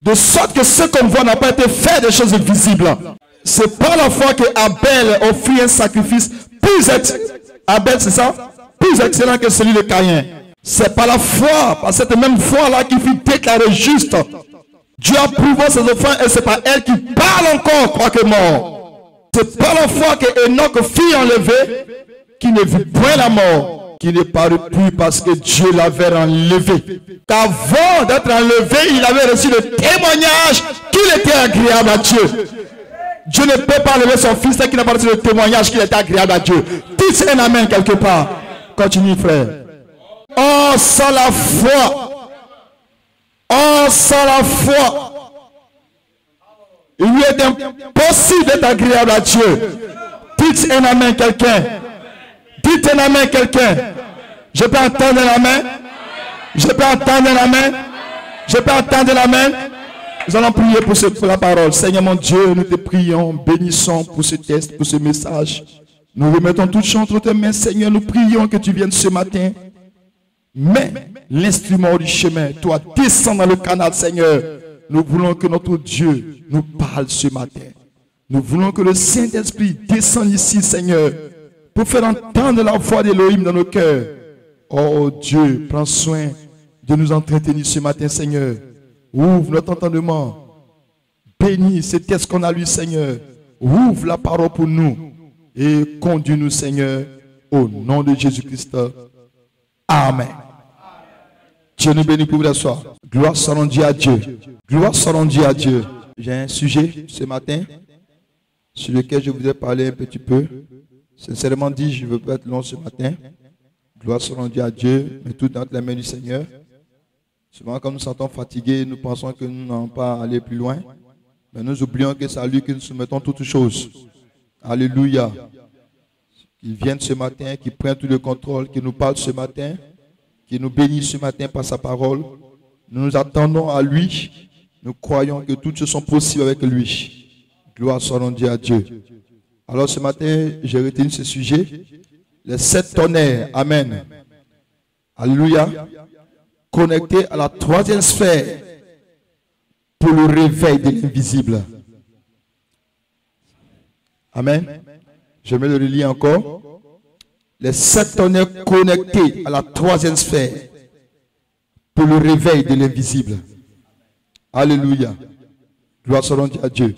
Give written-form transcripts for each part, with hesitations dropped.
De sorte que ce qu'on voit n'a pas été fait des choses visibles. C'est par la foi que Abel offrit un sacrifice Abel, c'est ça? Plus excellent que celui de Caïn. C'est par la foi, par cette même foi-là qu'il fut déclaré juste. Dieu approuva ses offrandes et c'est par elle qu'il parle encore, quoique mort. C'est par la foi que Enoch fut enlevé, qui ne vit point la mort, qui ne parut plus parce que Dieu l'avait enlevé. Qu'avant d'être enlevé, il avait reçu le témoignage qu'il était agréable à Dieu. Dieu ne peut pas enlever son fils qui n'a pas reçu le témoignage qu'il était agréable à Dieu. Dites un amen quelque part. Continue, frère. Oh, sans la foi. Oh, sans la foi. Il lui est impossible d'être agréable à Dieu. Dites un amen quelqu'un. Dites un amen quelqu'un. Je peux entendre l'amen. Je peux entendre l'amen. Je peux entendre l'amen. Nous allons prier pour la parole. Seigneur mon Dieu, nous te prions, bénissons pour ce test, pour ce message. Nous remettons toutes choses entre tes mains, Seigneur. Nous prions que tu viennes ce matin. Mais l'instrument du chemin, toi, descends dans le canal, Seigneur. Nous voulons que notre Dieu nous parle ce matin. Nous voulons que le Saint-Esprit descende ici, Seigneur, pour faire entendre la voix d'Élohim dans nos cœurs. Oh Dieu, prends soin de nous entretenir ce matin, Seigneur. Ouvre notre entendement. Bénis ce texte qu'on a lu, Seigneur. Ouvre la parole pour nous. Et conduis-nous, Seigneur, au nom de Jésus-Christ. Amen. Dieu nous bénit pour vous asseoir. Gloire soit rendue à Dieu. Gloire soit rendue à Dieu. J'ai un sujet ce matin sur lequel je voudrais parler un petit peu. Sincèrement dit, je ne veux pas être long ce matin. Gloire soit rendue à Dieu, mais tout entre les mains du Seigneur. Souvent, quand nous nous sentons fatigués, nous pensons que nous n'allons pas aller plus loin. Mais nous oublions que c'est à lui que nous soumettons toutes choses. Alléluia. Qu'il vienne ce matin, qu'il prenne tout le contrôle, qu'il nous parle ce matin, qu'il nous bénisse ce matin par sa parole. Nous nous attendons à lui. Nous croyons que toutes choses sont possibles avec lui. Gloire soit rendue à Dieu. Alors ce matin, j'ai retenu ce sujet. Les 7 tonnerres. Amen. Alléluia. Connecté à la 3e sphère pour le réveil de l'invisible. Amen. Je vais le relire encore. Les 7 tonnerres connectés à la 3e sphère pour le réveil de l'invisible. Alléluia. Gloire soit rendue à Dieu.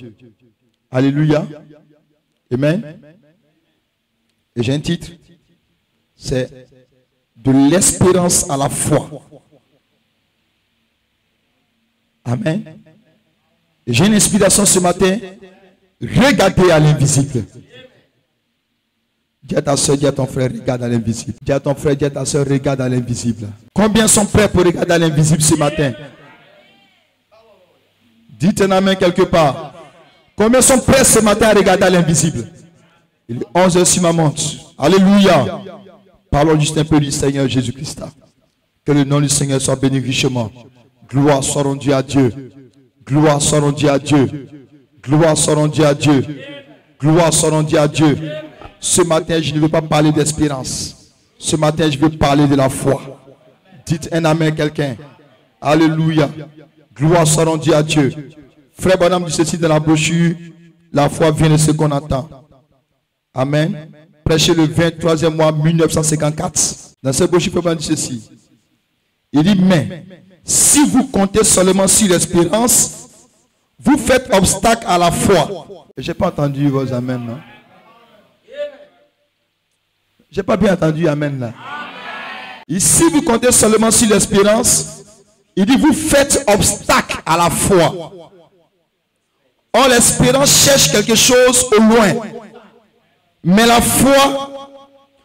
Alléluia. Amen. Et j'ai un titre. C'est de l'espérance à la foi. Amen. J'ai une inspiration ce matin. Regardez à l'invisible. Dis à ta soeur, dis à ton frère, regarde à l'invisible. Dis à ton frère, dis à ta soeur, regarde à l'invisible. Combien sont prêts pour regarder à l'invisible ce matin? Dites un amen quelque part. Combien sont prêts ce matin à regarder à l'invisible? Il est 11h sur ma montre. Alléluia. Parlons juste un peu du Seigneur Jésus-Christ. Que le nom du Seigneur soit béni richement. Gloire soit rendue à Dieu. Gloire soit rendue à Dieu. Gloire soit rendue à Dieu. Gloire soit rendue à Dieu. Ce matin, je ne veux pas parler d'espérance. Ce matin, je veux parler de la foi. Dites un amen quelqu'un. Alléluia. Gloire soit rendue à Dieu. Frère Bonhomme dit ceci dans la brochure. La foi vient de ce qu'on entend. Amen. Prêché le 23e mois 1954. Dans cette brochure, Frère Bonhomme dit ceci. Il dit, mais si vous comptez seulement sur l'espérance, vous faites obstacle à la foi. Je n'ai pas entendu vos amens, non? Je n'ai pas bien entendu amen là. Et si vous comptez seulement sur l'espérance, il dit, vous faites obstacle à la foi. Or, l'espérance cherche quelque chose au loin. Mais la foi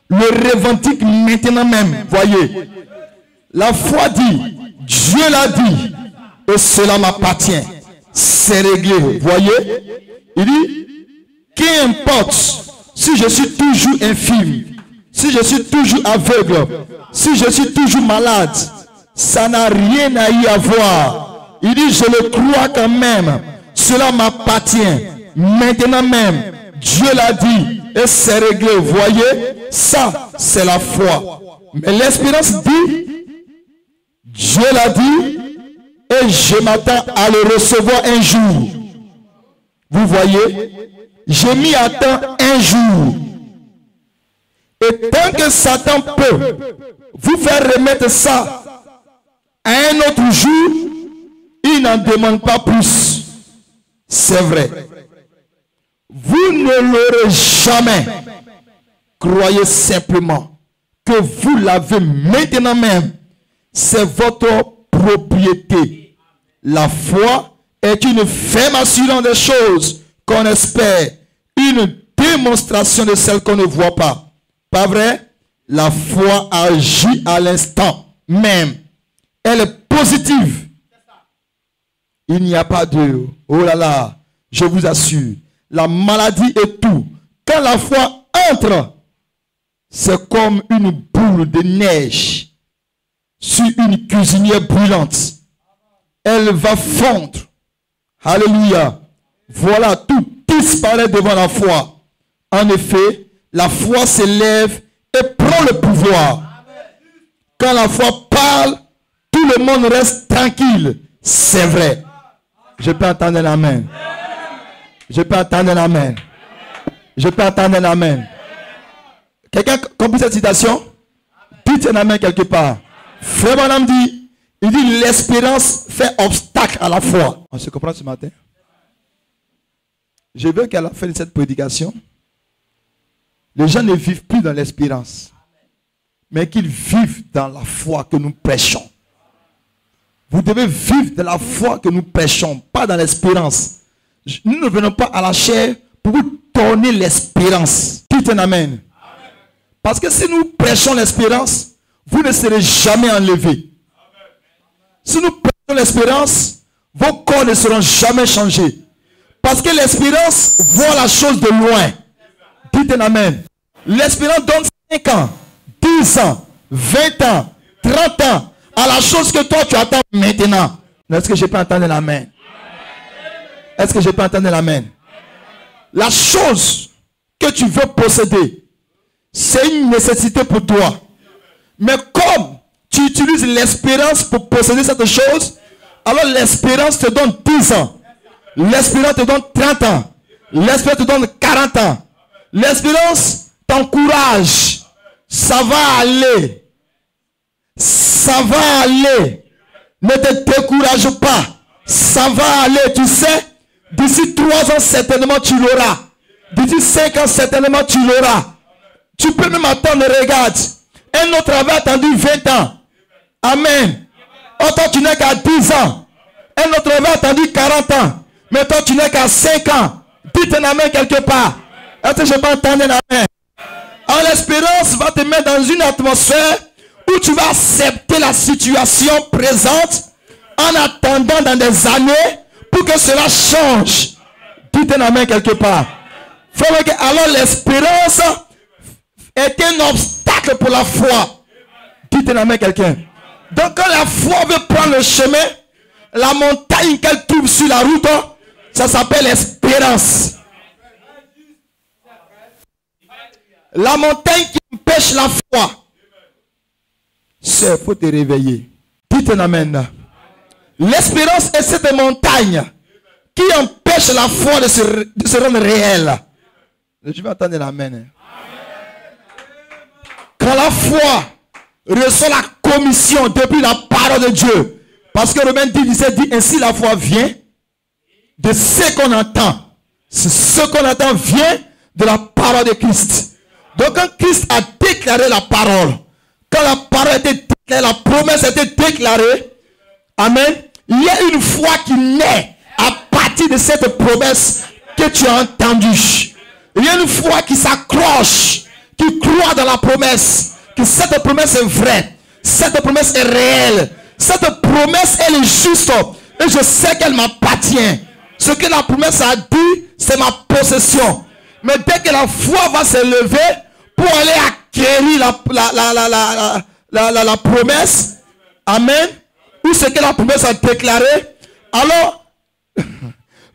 le revendique maintenant même. Voyez. La foi dit, Dieu l'a dit, et cela m'appartient. C'est réglé. Voyez. Il dit, qu'importe si je suis toujours infime, si je suis toujours aveugle, si je suis toujours malade, ça n'a rien à y avoir. Il dit, je le crois quand même. Cela m'appartient. Maintenant même, Dieu l'a dit et c'est réglé. Voyez, ça, c'est la foi. Mais l'espérance dit, Dieu l'a dit et je m'attends à le recevoir un jour. Vous voyez, j'ai mis à temps un jour. Et tant que Satan peut vous faire remettre ça à un autre jour, il n'en demande pas plus. C'est vrai. Vous ne l'aurez jamais. Croyez simplement que vous l'avez maintenant même. C'est votre propriété. La foi est une ferme assurance des choses qu'on espère, une démonstration de celles qu'on ne voit pas. Pas vrai? La foi agit à l'instant même. Elle est positive. Il n'y a pas de oh là là, je vous assure, la maladie et tout. Quand la foi entre, c'est comme une boule de neige sur une cuisinière brûlante. Elle va fondre. Alléluia. Voilà, tout disparaît devant la foi. En effet, la foi s'élève et prend le pouvoir. Quand la foi parle, tout le monde reste tranquille. C'est vrai. Je peux entendre l'amen. Je peux entendre l'amen. Je peux entendre l'amen. Quelqu'un compris cette citation? Dites un amen quelque part. Frère Branham dit, il dit l'espérance fait obstacle à la foi. On se comprend ce matin? Je veux qu'à la fin de cette prédication, les gens ne vivent plus dans l'espérance, mais qu'ils vivent dans la foi que nous prêchons. Vous devez vivre de la foi que nous prêchons, pas dans l'espérance. Nous ne venons pas à la chair pour vous donner l'espérance. Dites un amen. Parce que si nous prêchons l'espérance, vous ne serez jamais enlevés. Si nous prêchons l'espérance, vos corps ne seront jamais changés. Parce que l'espérance voit la chose de loin. Dites un amen. L'espérance donne 5 ans, 10 ans, 20 ans, 30 ans à la chose que toi tu attends maintenant. Est-ce que je peux entendre l'amen? Est-ce que je peux entendre l'amen? La chose que tu veux posséder, c'est une nécessité pour toi. Mais comme tu utilises l'espérance pour posséder cette chose, alors l'espérance te donne 10 ans. L'espérance te donne 30 ans. L'espérance te donne 40 ans. L'espérance t'encourage. Ça va aller. Ça va aller. Ne te décourage pas. Ça va aller. Tu sais, d'ici 3 ans, certainement tu l'auras. D'ici 5 ans, certainement tu l'auras. Tu peux même attendre, regarde. Un autre avait attendu 20 ans. Amen. Oh, toi, tu n'es qu'à 10 ans. Un autre avait attendu 40 ans. Mais toi, tu n'es qu'à 5 ans. Dites un amen quelque part. Est-ce que je peux entendre un amen? Alors, l'espérance va te mettre dans une atmosphère où tu vas accepter la situation présente en attendant dans des années pour que cela change. Dites un amen quelque part. Alors, l'espérance est un obstacle pour la foi. Dites un amen quelqu'un. Donc, quand la foi veut prendre le chemin, la montagne qu'elle trouve sur la route, ça s'appelle l'espérance. La montagne qui empêche la foi. C'est, il faut te réveiller. Dites un amen. L'espérance est cette montagne qui empêche la foi de se rendre réelle. Je vais entendre l'amen. Quand la foi reçoit la commission depuis la parole de Dieu, parce que Romains 10:17 dit ainsi la foi vient de ce qu'on entend. Ce qu'on entend vient de la parole de Christ. Donc quand Christ a déclaré la parole, quand la parole a été déclarée, la promesse a été déclarée, amen, il y a une foi qui naît à partir de cette promesse que tu as entendue. Il y a une foi qui s'accroche, qui croit dans la promesse, que cette promesse est vraie, cette promesse est réelle, cette promesse elle est juste et je sais qu'elle m'appartient. Ce que la promesse a dit, c'est ma possession. Mais dès que la foi va se lever pour aller acquérir la promesse, amen, ou ce que la promesse a déclaré, alors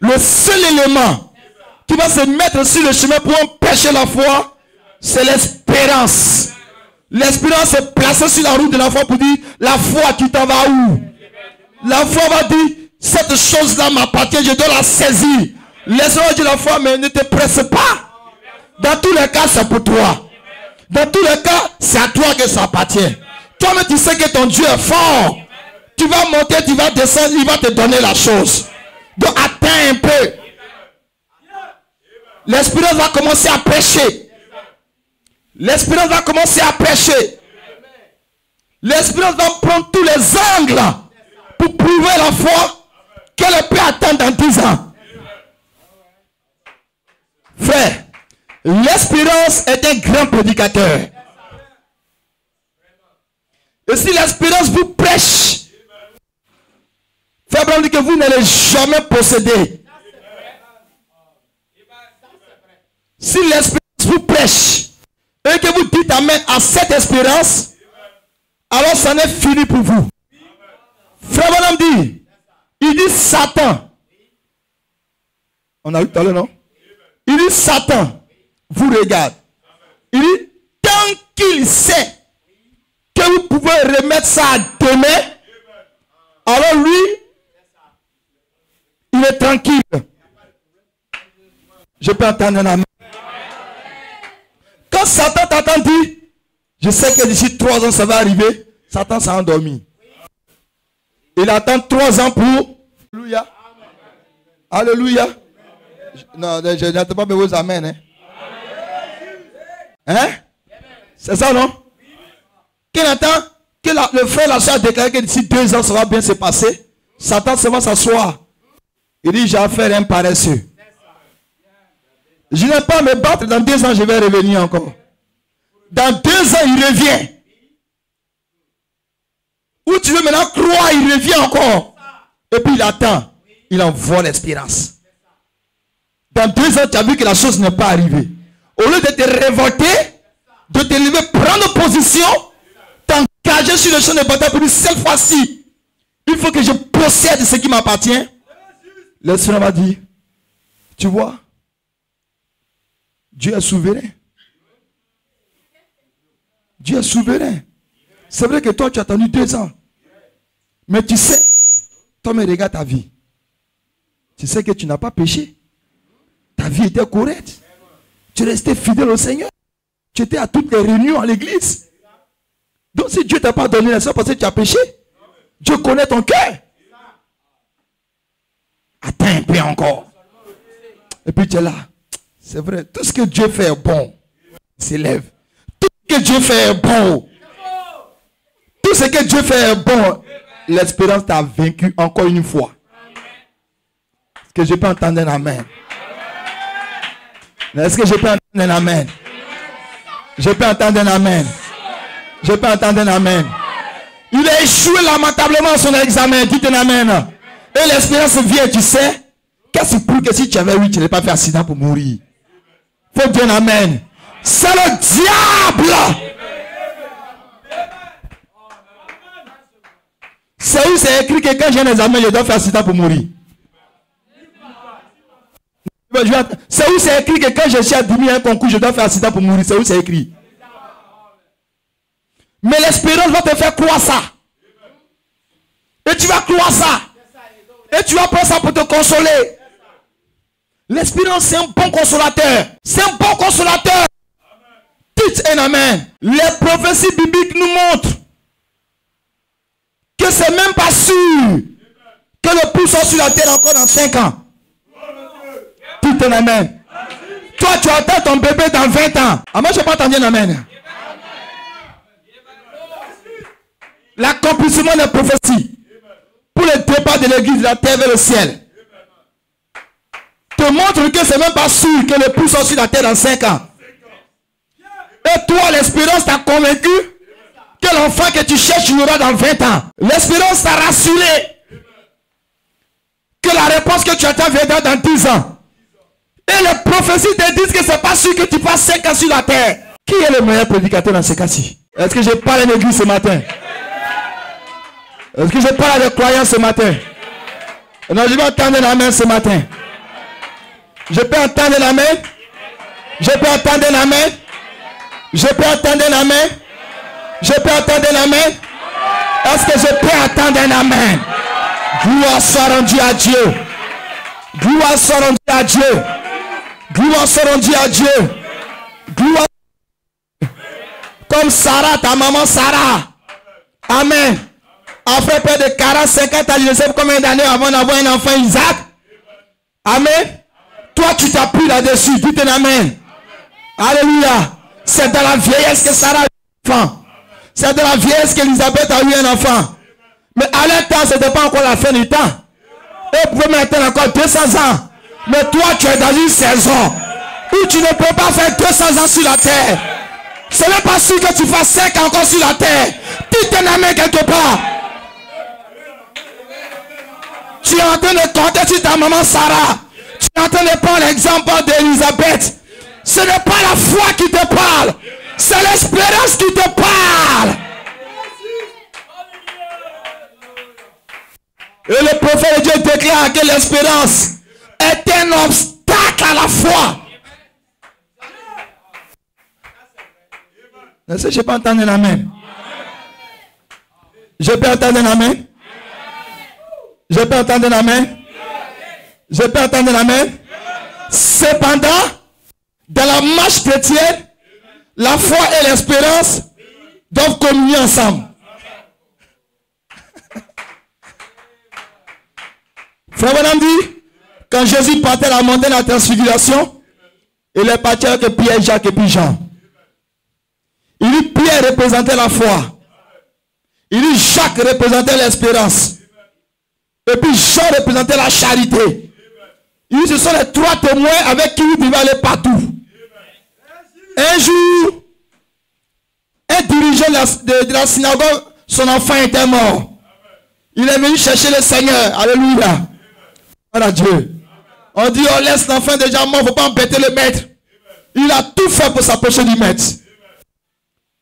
le seul élément qui va se mettre sur le chemin pour empêcher la foi, c'est l'espérance. L'espérance est placée sur la route de la foi pour dire, la foi, tu t'en vas où? La foi va dire, cette chose-là m'appartient, je dois la saisir. Laisse-moi dire la foi, mais ne te presse pas. Dans tous les cas, c'est pour toi. Dans tous les cas, c'est à toi que ça appartient. Toi-même, tu sais que ton Dieu est fort. Tu vas monter, tu vas descendre, il va te donner la chose. Donc, attends un peu. L'espérance va commencer à prêcher. L'espérance va commencer à prêcher. L'espérance va prendre tous les angles pour prouver la foi qu'elle peut attendre dans 10 ans. Frère, l'espérance est un grand prédicateur. Et si l'espérance vous prêche, frère Abraham dit que vous n'allez jamais posséder. Si l'espérance vous prêche et que vous dites amen à cette espérance, alors ça n'est fini pour vous. Frère Abraham dit, il dit Satan. On a vu tout à l'heure, non? Il dit Satan vous regarde. Il dit tant qu'il sait que vous pouvez remettre ça à demain, alors lui, il est tranquille. Je peux entendre un amen. Quand Satan t'entend dire, je sais que d'ici 3 ans ça va arriver, Satan s'est endormi. Il attend 3 ans pour... Alléluia. Alléluia. Non, je n'attends pas vos amens. Hein? Hein? C'est ça, non? Qu'il attend que le frère la soeur a déclaré que d'ici 2 ans ça va bien se passer. Satan se va s'asseoir. Il dit, j'ai affaire à un paresseux. Je n'ai pas à me battre, dans 2 ans je vais revenir encore. Dans 2 ans il revient. Où tu veux maintenant croire, il revient encore. Et puis il attend. Il envoie l'espérance. Dans 2 ans tu as vu que la chose n'est pas arrivée. Au lieu de te révolter, de te lever, prendre position, t'engager sur le champ de bataille pour dire cette fois-ci, il faut que je possède ce qui m'appartient. L'Esprit m'a dit, tu vois, Dieu est souverain. Dieu est souverain. C'est vrai que toi, tu as attendu 2 ans. Mais tu sais, toi, me regarde ta vie. Tu sais que tu n'as pas péché. Ta vie était correcte. Tu restais fidèle au Seigneur. Tu étais à toutes les réunions à l'église. Donc si Dieu ne t'a pas donné la foi parce que tu as péché, Dieu connaît ton cœur. Attends un peu encore. Et puis tu es là. C'est vrai, tout ce que Dieu fait est bon. Il s'élève. Tout ce que Dieu fait est bon. Tout ce que Dieu fait est bon. L'espérance t'a vaincu encore une fois. Est-ce que je peux entendre un amen? Est-ce que je peux entendre un amen? Je peux entendre un amen. Je peux entendre un amen. Il a échoué lamentablement son examen. Dites un amen. Et l'espérance vient, tu sais. Qu'est-ce que pour que si tu avais eu, tu n'avais pas fait accident pour mourir? Faut dire un amen. C'est le diable. C'est où c'est écrit que quand j'ai un examen, je dois faire accident pour mourir. C'est où c'est écrit que quand je suis admis à un concours, je dois faire accident pour mourir. C'est où c'est écrit. Mais l'espérance va te faire croire ça. Et tu vas croire ça. Et tu vas prendre ça pour te consoler. L'espérance, c'est un bon consolateur. C'est un bon consolateur. Dites un amen. Les prophéties bibliques nous montrent que c'est même pas sûr que le pouls soit sur la terre encore dans 5 ans. Dites un amen. Toi, tu attends ton bébé dans 20 ans. Ah, moi, je n'ai pas entendu un amen. L'accomplissement des prophéties pour le départ de l'église de la terre vers le ciel te montre que c'est même pas sûr que le pouls soit sur la terre dans 5 ans. Et toi, l'espérance t'a convaincu que l'enfant que tu cherches, tu l'auras dans 20 ans. L'espérance t'a rassuré que la réponse que tu attends viendra dans 10 ans. Et les prophéties te disent que c'est pas sûr que tu passes 5 ans sur la terre. Qui est le meilleur prédicateur dans ce cas-ci? Est-ce que je parle à l'église ce matin? Est-ce que je parle à des croyants ce matin? Non, je vais entendre un amen ce matin. Je peux entendre un amen? Je peux entendre un amen? Je peux entendre un amen? Je peux entendre un amen? Est-ce que je peux entendre un amen? Gloire soit rendue à Dieu. Gloire soit rendue à Dieu. Gloire soit rendue à Dieu. Gloire. Comme Sarah, ta maman Sarah. Amen. Après près de 40, 50 ans, je ne sais pas combien d'années avant d'avoir un enfant Isaac. Amen. Toi, tu t'appuies là-dessus. Dites un amen. Alléluia. C'est dans la vieillesse que Sarah a eu un enfant. C'est dans la vieillesse qu'Élisabeth a eu un enfant. Mais à leur temps, ce n'était pas encore la fin du temps. Et vous pouvez maintenant encore 200 ans. Mais toi, tu es dans une saison où tu ne peux pas faire 200 ans sur la terre. Ce n'est pas sûr que tu fasses 5 ans encore sur la terre. Dites un amen quelque part. Tu es en train de compter sur ta maman Sarah. Tu es en train de prendre l'exemple d'Élisabeth. Ce n'est pas la foi qui te parle. C'est l'espérance qui te parle. Et le prophète de Dieu déclare que l'espérance est un obstacle à la foi. Est-ce que je peux entendre un amen? Je peux entendre un amen? Je peux entendre un amen? Je peux entendre un amen? Cependant, dans la marche chrétienne, la foi et l'espérance doivent communier ensemble. Frère Branham dit, quand Jésus partait la montagne de la transfiguration, il est parti avec Pierre, Jacques et puis Jean. Il dit Pierre représentait la foi. Il dit Jacques représentait l'espérance. Et puis Jean représentait la charité. Il dit ce sont les trois témoins avec qui vous devez aller partout. Un jour, un dirigeant de la synagogue, son enfant était mort. Il est venu chercher le Seigneur. Alléluia. Voilà Dieu. On dit on laisse l'enfant déjà mort, il ne faut pas embêter le maître. Il a tout fait pour s'approcher du maître.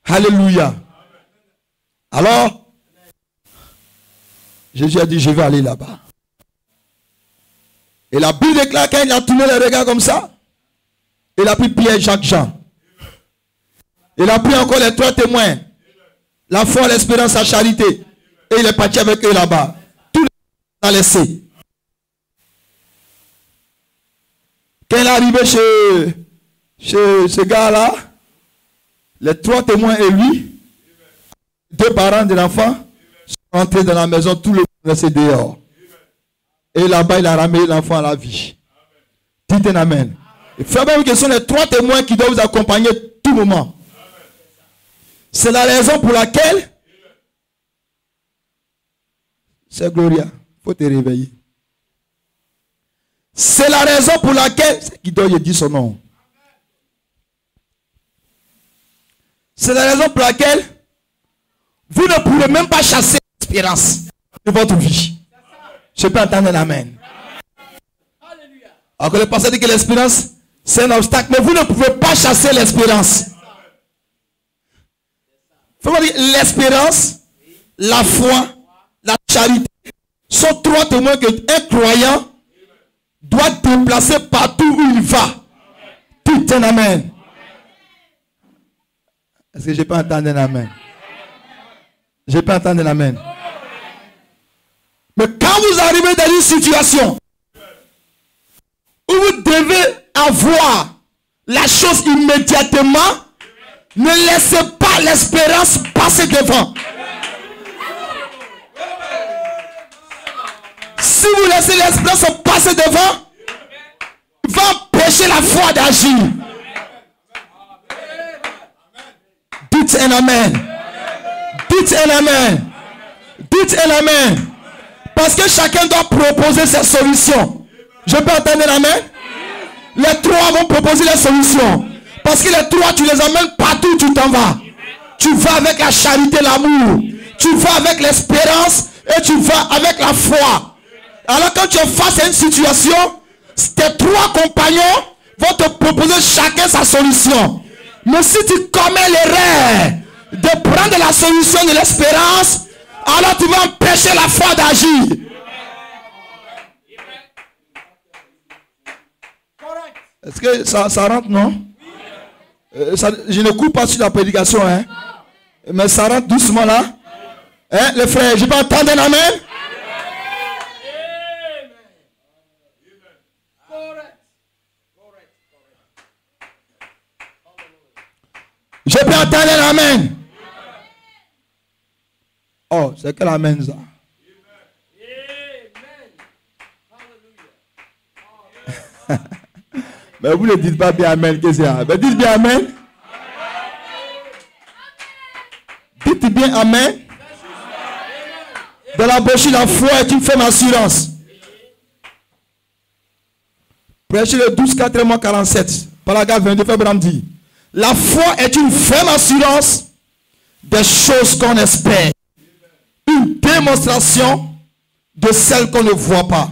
Alléluia. Alors, Jésus a dit je vais aller là-bas. Et la Bible déclare qu'il a tourné le regard comme ça. Il a pris Pierre, Jacques, Jean. Il a pris encore les trois témoins. La foi, l'espérance, la charité. Et il est parti avec eux là-bas. Tout le monde a laissé. Quand il est arrivé chez ce gars-là, les trois témoins et lui, deux parents de l'enfant, sont rentrés dans la maison, tout le monde est resté dehors. Et là-bas, il a ramené l'enfant à la vie. Dites un amen. Et frère, que ce sont les trois témoins qui doivent vous accompagner tout moment. C'est la raison pour laquelle, c'est Gloria, il faut te réveiller. C'est la raison pour laquelle, c'est qui doit dire son nom. C'est la raison pour laquelle vous ne pouvez même pas chasser l'espérance de votre vie. Je peux entendre un amen. Alors que le pasteur dit que l'espérance, c'est un obstacle, mais vous ne pouvez pas chasser l'espérance. L'espérance, la foi, la charité sont trois témoins qu'un croyant doit déplacer partout où il va. Tout un amen. Est-ce que je peux entendre un amen? Je peux entendre un amen. Mais quand vous arrivez dans une situation où vous devez avoir la chose immédiatement, ne laissez pas l'espérance passer devant. Si vous laissez l'espérance passer devant, il va empêcher la foi d'agir. Dites un amen. Dites un amen. Dites un amen. Parce que chacun doit proposer ses solutions. Je peux entendre un amen? Les trois vont proposer les solutions. Parce que les trois, tu les emmènes partout où tu t'en vas. Tu vas avec la charité, l'amour. Tu vas avec l'espérance et tu vas avec la foi. Alors quand tu es face à une situation, tes trois compagnons vont te proposer chacun sa solution. Mais si tu commets l'erreur de prendre la solution de l'espérance, alors tu vas empêcher la foi d'agir. Est-ce que ça rentre, non? Je ne coupe pas sur la prédication, hein? Mais ça rentre doucement là. Hein, les frères, je peux entendre un amen? entendre un amen? Oh, c'est quel amen ça? Mais vous ne dites pas bien amen. Qu'est-ce que c'est? Mais dites bien amen. Dites bien amen. Dans la brochure, la foi est une ferme assurance. Prêchez le 12-4-47. Paragraphe 22, Frère dit. La foi est une ferme assurance des choses qu'on espère. Une démonstration de celles qu'on ne voit pas.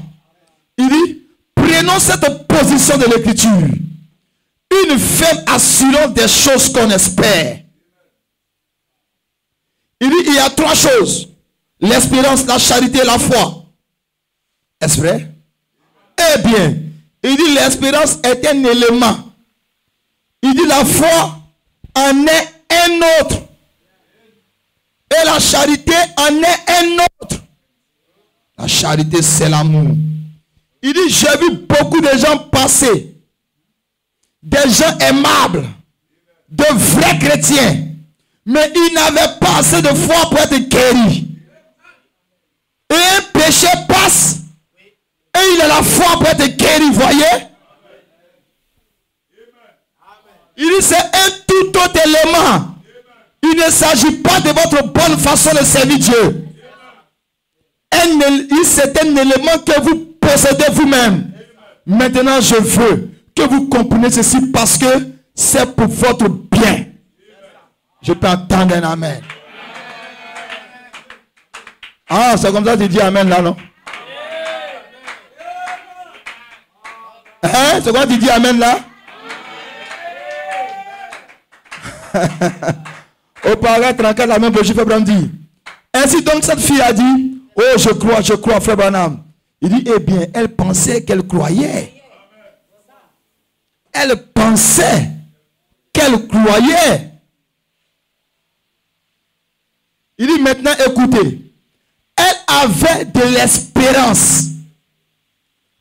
Il dit, prenons cette position de l'écriture. Une ferme assurance des choses qu'on espère. Il dit, il y a trois choses. L'espérance, la charité et la foi. Est-ce vrai? Eh bien, il dit l'espérance est un élément. Il dit la foi en est un autre. Et la charité en est un autre. La charité, c'est l'amour. Il dit, j'ai vu beaucoup de gens passer. Des gens aimables. De vrais chrétiens. Mais ils n'avaient pas assez de foi pour être guéris. Et un péché passe. Et il a la foi pour être guéri, voyez. Il dit, c'est un tout autre élément. Il ne s'agit pas de votre bonne façon de servir Dieu. C'est un élément que vous possédez vous-même. Maintenant, je veux que vous compreniez ceci parce que c'est pour votre bien. Je peux entendre un amen. Ah, c'est comme ça que tu dis amen là, non? Hein? C'est quoi tu dis amen là? Au paragraphe 34, la même brochure, Frère Branham dit. Ainsi donc cette fille a dit, oh je crois, Frère Branham. Il dit, eh bien, elle pensait qu'elle croyait. Elle pensait qu'elle croyait. Il dit maintenant, écoutez. Elle avait de l'espérance.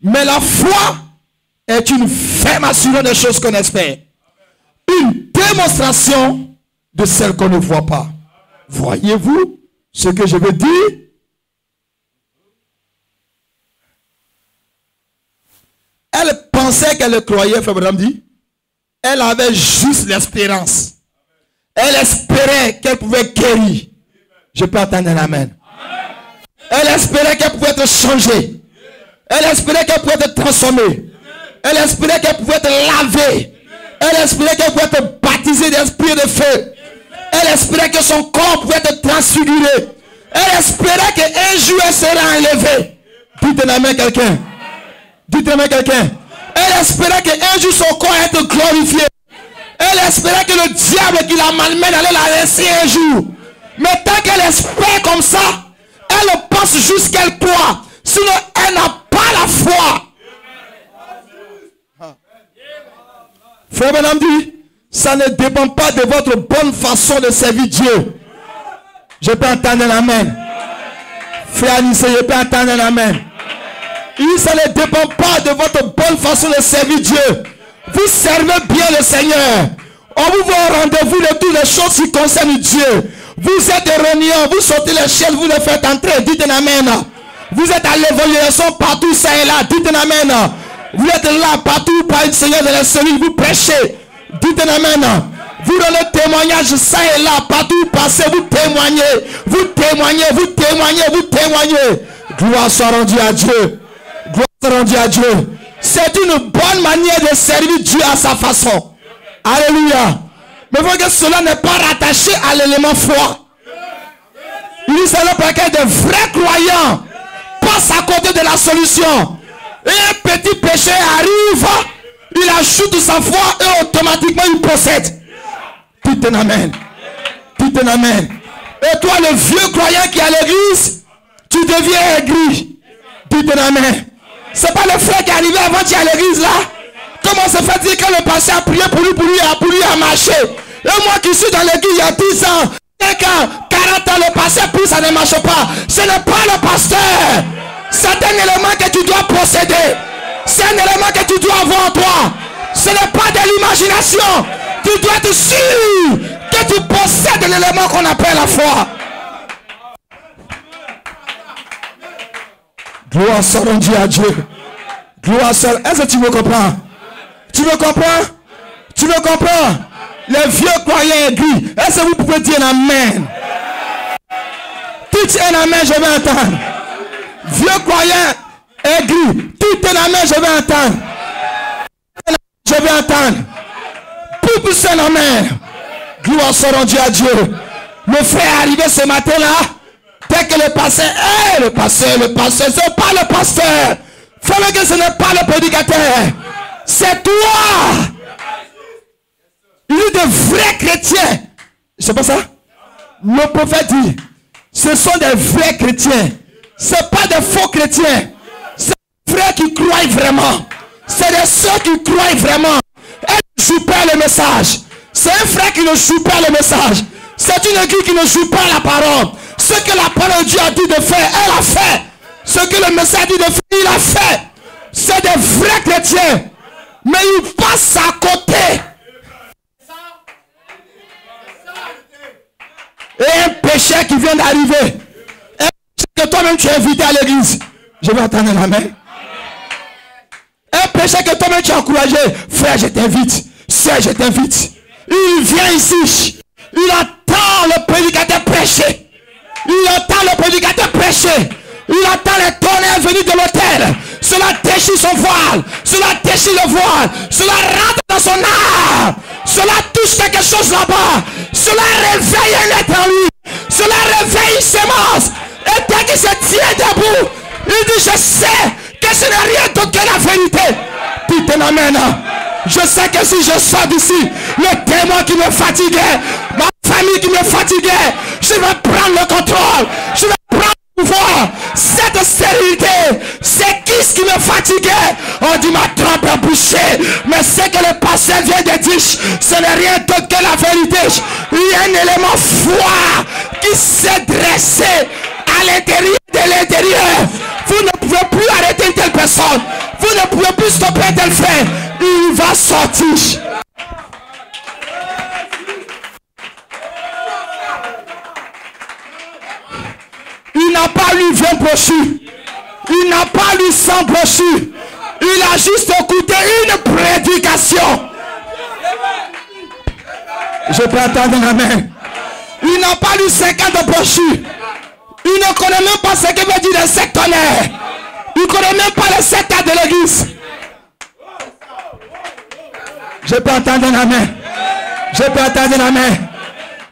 Mais la foi est une ferme assurance des choses qu'on espère. Une démonstration de celles qu'on ne voit pas. Voyez-vous ce que je veux dire? Elle pensait qu'elle croyait, Frère Branham dit. Elle avait juste l'espérance. Elle espérait qu'elle pouvait guérir. Je peux attendre un amen. Elle espérait qu'elle pouvait être changée. Elle espérait qu'elle pouvait être transformée. Elle espérait qu'elle pouvait être lavée. Elle espérait qu'elle pouvait être baptisée d'esprit de feu. Elle espérait que son corps pouvait être transfiguré. Elle espérait qu'un jour elle serait enlevée. Dites un amen quelqu'un. Dites un amen quelqu'un. Elle espérait qu'un jour son corps allait être glorifié. Elle espérait que le diable qui la malmène allait la laisser un jour. Mais tant qu'elle espère comme ça, elle pense juste qu'elle croit. Sinon, elle n'a pas la foi. Frère Branham dit, ça ne dépend pas de votre bonne façon de servir Dieu. Je peux entendre un amen. Frère Anissé, je peux entendre un amen. Il dit, ça ne dépend pas de votre bonne façon de servir Dieu. Vous servez bien le Seigneur. On vous voit au rendez-vous de toutes les choses qui concernent Dieu. Vous êtes erronés, vous sautez les chaînes, vous le faites entrer, dites un amen. Vous êtes à l'évaluation partout, ça et là, dites un amen. Vous êtes là partout par le Seigneur de la cellules, vous prêchez, dites un amen. Vous donnez témoignage, ça et là, partout où passez, vous témoignez, vous témoignez, vous témoignez, vous témoignez. Gloire soit rendue à Dieu. Gloire soit rendue à Dieu. C'est une bonne manière de servir Dieu à sa façon. Alléluia. Mais voyez que cela n'est pas rattaché à l'élément foi. Il dit c'est le paquet de vrais croyants passe à côté de la solution. Et un petit péché arrive, il ajoute sa foi et automatiquement il possède. Dites un amen. Dites un amen. Et toi le vieux croyant qui est à l'église, tu deviens aigri. Dites un amen. C'est pas le frère qui est arrivé avant qui est à l'église là. Comment se fait dire que le pasteur a prié pour lui a marché? Et moi qui suis dans l'église il y a 10 ans, 5 ans, 40 ans, le pasteur prie, ça ne marche pas. Ce n'est pas le pasteur. C'est un élément que tu dois posséder. C'est un élément que tu dois avoir en toi. Ce n'est pas de l'imagination. Tu dois être sûr que que tu possèdes l'élément qu'on appelle la foi. Gloire soit rendue à Dieu. Gloire soit. Est-ce que tu me comprends? Tu me comprends? Tu me comprends? Les vieux croyants aiguës. Est-ce que vous pouvez dire un amen? Tout un amen, je vais entendre. Vieux croyants aiguës. Tout un amen, je vais entendre. Je vais entendre. Tout un amen. Gloire soit rendue à Dieu. Le frère est arrivé ce matin-là. Dès que le pasteur, le pasteur, c'est pas le pasteur. Fais-le que ce n'est pas le prédicateur. C'est toi. Il y a de vrais chrétiens. C'est pas ça? Le prophète dit, ce sont des vrais chrétiens. Ce n'est pas des faux chrétiens. C'est des frères qui croient vraiment. C'est des sœurs qui croient vraiment. Elles ne jouent pas le message. C'est un frère qui ne joue pas le message. C'est une église qui ne joue pas la parole. Ce que la parole de Dieu a dit de faire, elle a fait. Ce que le message dit de faire, il a fait. C'est des vrais chrétiens. Mais ils passent à côté. Et un péché qui vient d'arriver. Un péché que toi-même tu es invité à l'église. Je vais entendre la main. Un péché que toi-même tu as encouragé. Frère, je t'invite. Sœur, je t'invite. Il vient ici. Il entend le prédicateur prêcher. Il entend le prédicateur prêcher. Il entend les tonnerres venir de l'autel. Cela déchire son voile. Cela déchire le voile. Cela rentre dans son âme. Cela touche quelque chose là-bas. Cela réveille un être en lui. Cela réveille une sémence. Et dès qu'il se tient debout, il dit, je sais que ce n'est rien d'autre que la vérité. Dites amen. Je sais que si je sors d'ici, le démon qui me fatiguait, ma famille qui me fatiguait, je vais prendre le contrôle. Je vais prendre le pouvoir. Cette stérilité, c'est qui ce qui me fatiguait? On dit ma trompe est bouchée. Mais c'est que le pasteur vient de dire, ce n'est rien d'autre que la vérité. Il y a un élément foi qui s'est dressé à l'intérieur de l'intérieur. Vous ne pouvez plus arrêter une telle personne. Vous ne pouvez plus stopper un tel frère. Il va sortir. Il n'a pas lu 20 brochures. Il n'a pas lu 100 brochures. Il a juste écouté une prédication. Je peux attendre la main. Il n'a pas lu 50 brochures. Il ne connaît même pas ce que veut dire le sectonnaire. Il ne connaît même pas le secteur de l'église. Je peux entendre la main. Je peux entendre la main.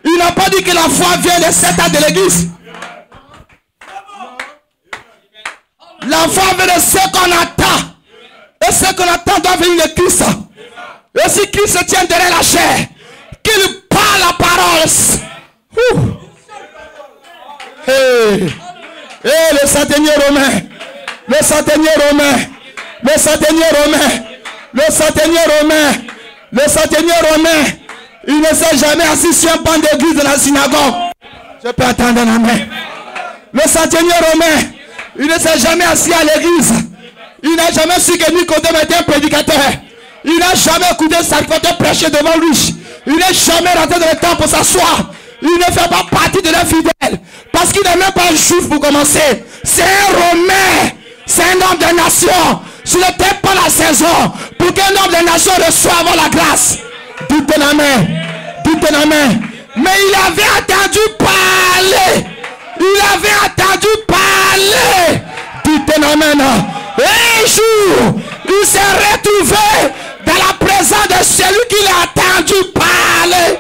Il n'a pas dit que la foi vient des secteurs de l'église. La foi vient de ce qu'on attend. Et ce qu'on attend doit venir de Christ. Et si Christ se tient derrière la chair, qu'il parle la parole. Hey. Hey, le centenier romain. Le centenier romain. Le centenier romain. Le centenier romain. Le centenier romain. Il ne s'est jamais assis sur un banc d'église de la synagogue. Je peux attendre la main. Le centenier romain. Il ne s'est jamais assis à l'église. Il n'a jamais su que Nicodème était un prédicateur. Il n'a jamais écouté Sacrificateur prêcher devant lui. Il n'est jamais rentré dans le temple pour s'asseoir. Il ne fait pas partie de leurs fidèles. Parce qu'il n'est même pas un juif pour commencer. C'est un Romain. C'est un homme de nation. Ce n'était pas la saison pour qu'un homme de nation reçoive la grâce. Dites la main. Dites la main. Mais il avait entendu parler. Il avait entendu parler. Dites la main. Un jour, il s'est retrouvé dans la présence de celui qui l'a entendu parler.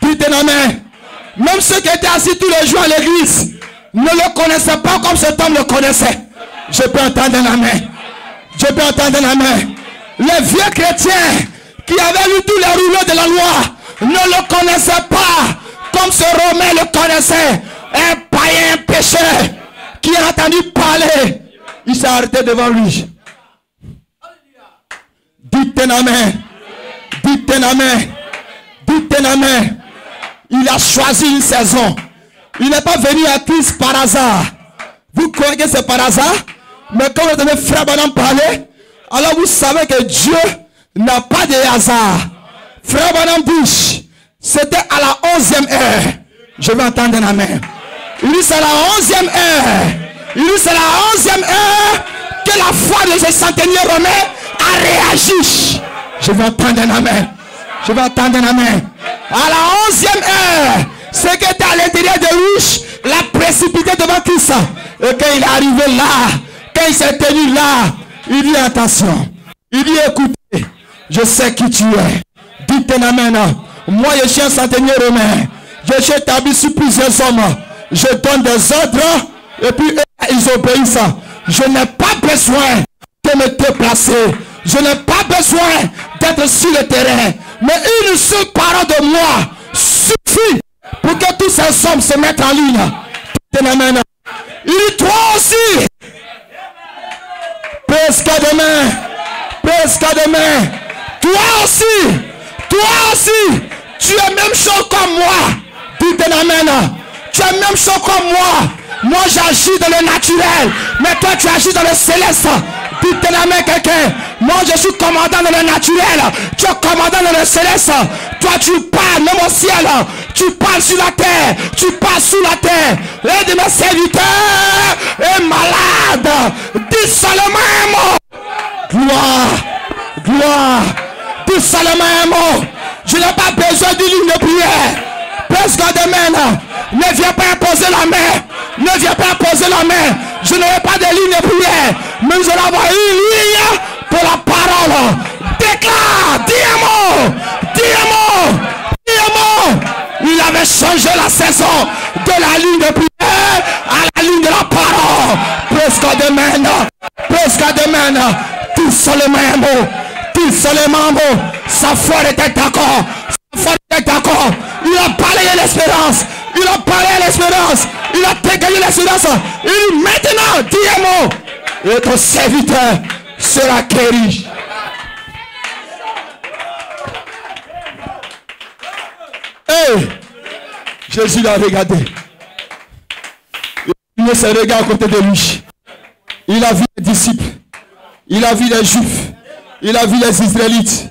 Dites la main. Même ceux qui étaient assis tous les jours à l'église ne le connaissaient pas comme cet homme le connaissait. Je peux entendre la main. Je peux entendre la main. Les vieux chrétiens qui avaient lu tous les rouleaux de la loi ne le connaissaient pas comme ce Romain le connaissait. Un païen, un pécheur qui a entendu parler. Il s'est arrêté devant lui. Dites la main. Dites la main. Dites la main. Il a choisi une saison. Il n'est pas venu à Christ par hasard. Vous croyez que c'est par hasard? Mais quand vous entendez Frère Branham parler, alors vous savez que Dieu n'a pas de hasard. Frère Branham dit, c'était à la 11e heure. Je vais entendre un amen. Il dit, c'est la 11e heure. Il dit, c'est la 11e heure que la foi de ce centenier romain a réagi. Je vais entendre un amen. Je vais entendre un amen. À la 11e heure, ce qui était à l'intérieur de Rouge l'a précipité devant Christ. Et quand il est arrivé là, quand il s'est tenu là, il dit attention. Il dit écoutez, je sais qui tu es. Dites un amen. Moi je suis un centenier romain. Je suis établi sur plusieurs hommes. Je donne des ordres et puis eux, ils obéissent. Je n'ai pas besoin de me déplacer. Je n'ai pas besoin d'être sur le terrain. Mais une seule parole de moi suffit pour que tous ces hommes se mettent en ligne. Amen. Il dit toi aussi. Presque demain. Presque demain. Toi aussi. Toi aussi. Tu es même chaud comme moi. Dites amen. Tu es même chaud comme moi. Moi j'agis dans le naturel. Mais toi tu agis dans le céleste. Dites amen quelqu'un. Moi je suis commandant dans le naturel. Tu es commandant dans le céleste. Toi tu parles même au ciel. Tu parles sur la terre. Tu parles sous la terre. L'un de mes serviteurs est malade. Dis seulement un mot. Gloire. Gloire. Dis seulement un mot. Je n'ai pas besoin d'une ligne de prière. Presque demain. Ne viens pas imposer la main. Ne viens pas imposer la main. Je n'aurai pas de ligne de prière. Mais je vais avoir une ligne pour la parole. Déclare. Dis un mot. Dis un mot. Dis un mot. Il avait changé la saison de la ligne de prière à la ligne de la parole. Presque demain. Presque demain. Dis seulement un mot. Dis seulement un mot. Sa foi était d'accord. Sa foi était d'accord. Il a balayé l'espérance. Il a balayé l'espérance. Il a dégagé l'espérance. Il dit maintenant, dis un mot. Et ton serviteur sera guéri. Hey, Jésus l'a regardé. Il se regarde à côté de lui. Il a vu les disciples. Il a vu les Juifs. Il a vu les Israélites.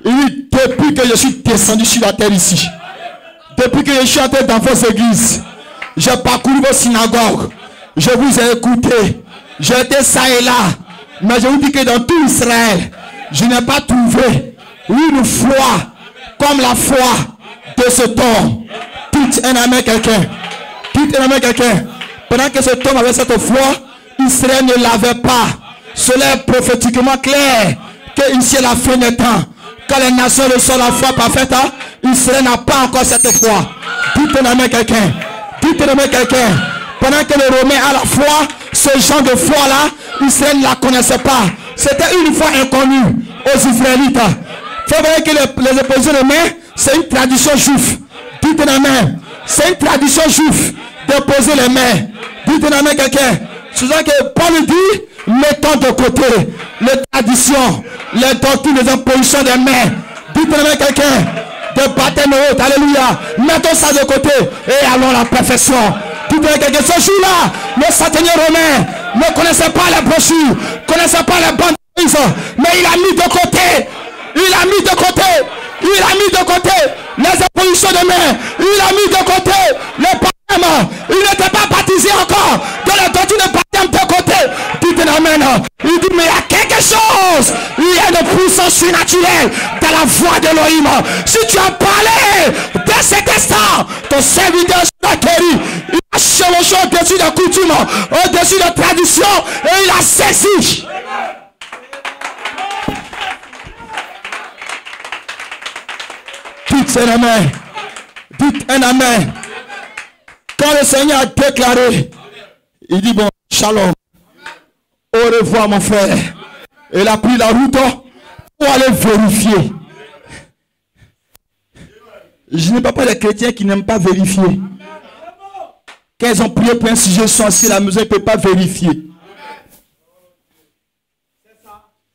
Il dit, depuis que je suis descendu sur la terre ici, depuis que je suis entré dans vos églises, j'ai parcouru vos synagogues, je vous ai écouté, j'ai été ça et là, mais je vous dis que dans tout Israël, je n'ai pas trouvé une foi comme la foi de cet homme. Dites un amen quelqu'un. Dites un amen quelqu'un. Pendant que cet homme avait cette foi, Israël ne l'avait pas. Cela est prophétiquement clair que ici est la fin des temps. Quand les nations reçoivent la foi parfaite, Israël n'a pas encore cette foi. Dites un amen quelqu'un. Dites un amen quelqu'un. Pendant que les Romains a la foi, ce genre de foi là, Israël ne la connaissait pas. C'était une foi inconnue aux Israélites. Il faut voir que les oppositions de main, c'est une tradition juive. Dites un amen. C'est une tradition juive d'opposer les mains. Dites un amen quelqu'un. C'est ça que Paul dit, mettons de côté les traditions, les doctrines des impositions des mains. Dites un amen quelqu'un. De baptême haute, alléluia. Mettons ça de côté et allons à la perfection. Dites un amen quelqu'un. Ce jour-là, le centenier romain ne connaissait pas les brochures, ne connaissait pas les bandes, mais il a mis de côté. Il a mis de côté. Il a mis de côté les impositions de main. Il a mis de côté le baptême. Il n'était pas baptisé encore. Dans la doctrine de baptême de côté. Dites amen. Il dit mais il y a quelque chose. Il y a une puissance surnaturelle dans la voix de l'Elohim. Si tu as parlé dès cet instant, ton serviteur sera guéri. Il a chevauché au-dessus de coutumes, au-dessus de traditions et il a saisi. Dites un amen. Dites un amen. Quand le Seigneur a déclaré, il dit bon, shalom. Au revoir mon frère. Il a pris la route pour aller vérifier. Je n'ai pas les chrétiens qui n'aiment pas vérifier. Quand ils ont prié pour un sujet sensible, la maison ne peut pas vérifier.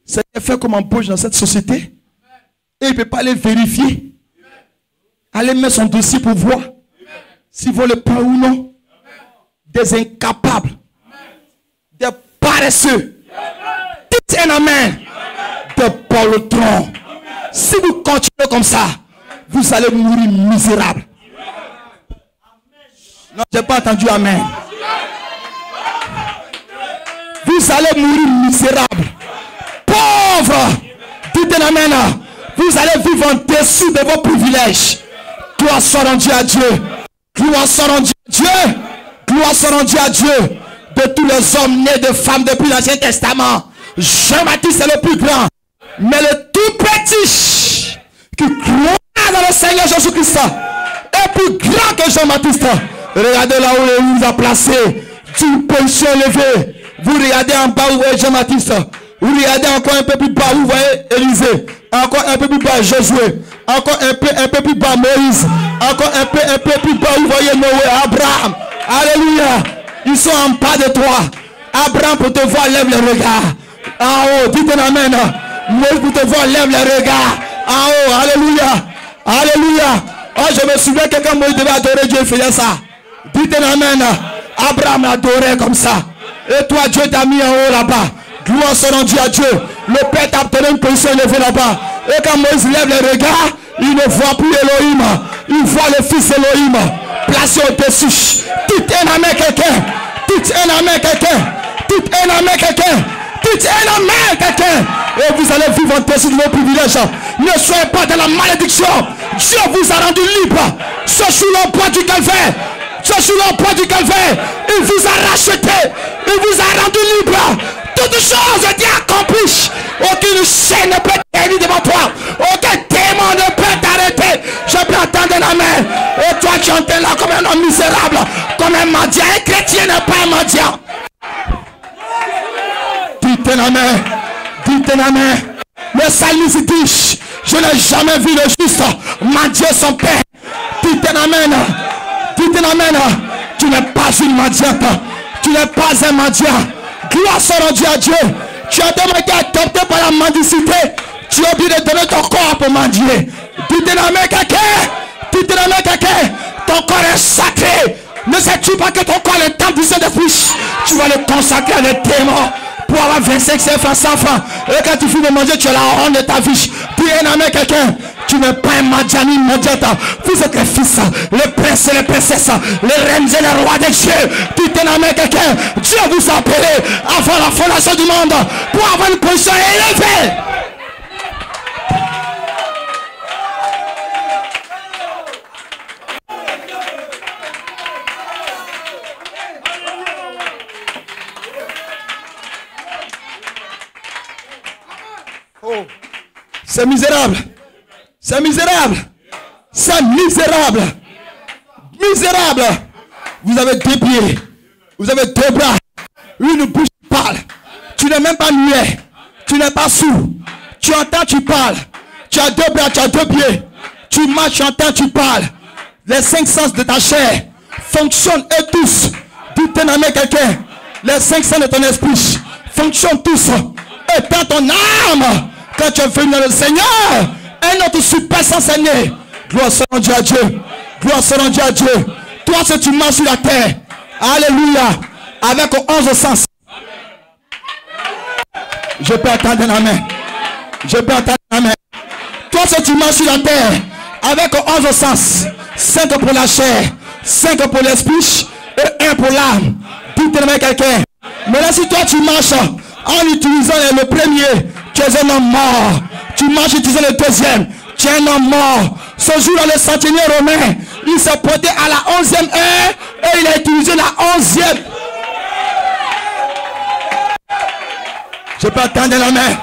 C'est fait comme un poche dans cette société. Et il ne peut pas aller vérifier. Aller mettre son dossier pour voir s'il vaut le pain ou non. Des incapables. Des paresseux. Dites un amen. Des poltrons. Si vous continuez comme ça, vous allez mourir misérable. Non, je n'ai pas entendu amen. Vous allez mourir misérable. Pauvre. Dites un amen. Vous allez vivre en dessous de vos privilèges. Gloire soit rendue à Dieu. Gloire soit rendue à Dieu. Gloire soit rendue à Dieu. De tous les hommes nés de femmes depuis l'Ancien Testament, Jean-Baptiste est le plus grand. Mais le tout petit qui croit dans le Seigneur Jésus-Christ est plus grand que Jean-Baptiste. Regardez là où il vous a placé. Du péché élevé. Vous regardez en bas où vous voyez Jean-Baptiste. Vous regardez encore un peu plus bas où vous voyez Élisée. Encore un peu plus bas Josué. Encore un peu plus bas Moïse. Encore un peu plus bas où vous voyez Noé, Abraham. Alléluia. Ils sont en bas de toi. Abraham pour te voir lève le regard. En haut, dites un amen. Moïse pour te voir lève le regard. En haut, alléluia. Alléluia. Oh, je me souviens que quand Moïse devait adorer Dieu, il faisait ça. Dites un amen. Abraham adorait comme ça. Et toi, Dieu t'a mis en haut là-bas. Gloire soit rendue à Dieu. Le Père t'a donné une position élevée là-bas. Et quand Moïse lève le regard, il ne voit plus Elohim. Il voit le Fils Elohim placé au-dessus. Dites un amen quelqu'un. Dites un amen quelqu'un. Dites un amen quelqu'un. Dites un amen quelqu'un. Et vous allez vivre en dessous de vos privilèges. Ne soyez pas dans la malédiction. Dieu vous a rendu libre. C'est sous l'emploi du calvaire. C'est sous l'emploi du calvaire. Il vous a racheté. Il vous a rendu libre. Toutes choses étaient accomplies. Aucune chaîne ne peut tenir devant toi. Aucun démon ne peut t'arrêter. Je peux entendre un amen. Et toi qui entends là comme un homme misérable, comme un mendiant. Un chrétien n'est pas un mendiant. Dites un amen. Dites un amen. Le psalmiste dit, je n'ai jamais vu le juste mendier son père. Dites un amen. Dites un amen. Tu n'es pas une mendiante. Tu n'es pas un mendiant. Gloire soit rendue à Dieu. Tu as tellement été adopté par la mendicité. Tu as oublié de donner ton corps pour mendier. Dites un amen quelqu'un. Dites un amen quelqu'un. Ton corps est sacré. Ne sais-tu pas que ton corps est le temple du Saint-Esprit? Tu vas le consacrer à les démons. Pour avoir 25 francs, 100 francs. Et quand tu finis de manger, tu as la honte de ta vie. Dis un amen quelqu'un. Tu n'es pas un mendiant ni mendiante. Vous êtes les fils, les princes et les princesses, les reines et les rois des cieux. Dis un amen quelqu'un. Dieu vous a appelé avant la fondation du monde pour avoir une position élevée. Oh, c'est misérable. C'est misérable. C'est misérable. Misérable. Vous avez 2 pieds. Vous avez 2 bras. Une bouche qui parle. Tu n'es même pas muet. Tu n'es pas sourd. Tu entends, tu parles. Tu as 2 bras, tu as 2 pieds. Tu marches, tu entends, tu parles. Les 5 sens de ta chair fonctionnent eux tous. Dites un amen quelqu'un. Les 5 sens de ton esprit fonctionnent tous. Et dans ton âme, quand tu es venu dans le Seigneur, un autre super sens est né. Gloire soit rendue à Dieu. Gloire soit rendue à Dieu. Toi, si tu marches sur la terre, alléluia, avec 11 sens. Je peux attendre un amen. Je peux attendre un amen. Toi, si tu marches sur la terre, avec 11 sens, 5 pour la chair, 5 pour l'esprit et 1 pour l'âme. Dites-le quelqu'un. Mais là, si toi, tu marches en utilisant le premier, tu es un homme mort. Tu marches utilisant le deuxième, tu es un homme mort. Ce jour-là, le centenier romain, il s'est porté à la 11e heure et il a utilisé la 11e. Je peux attendre la main.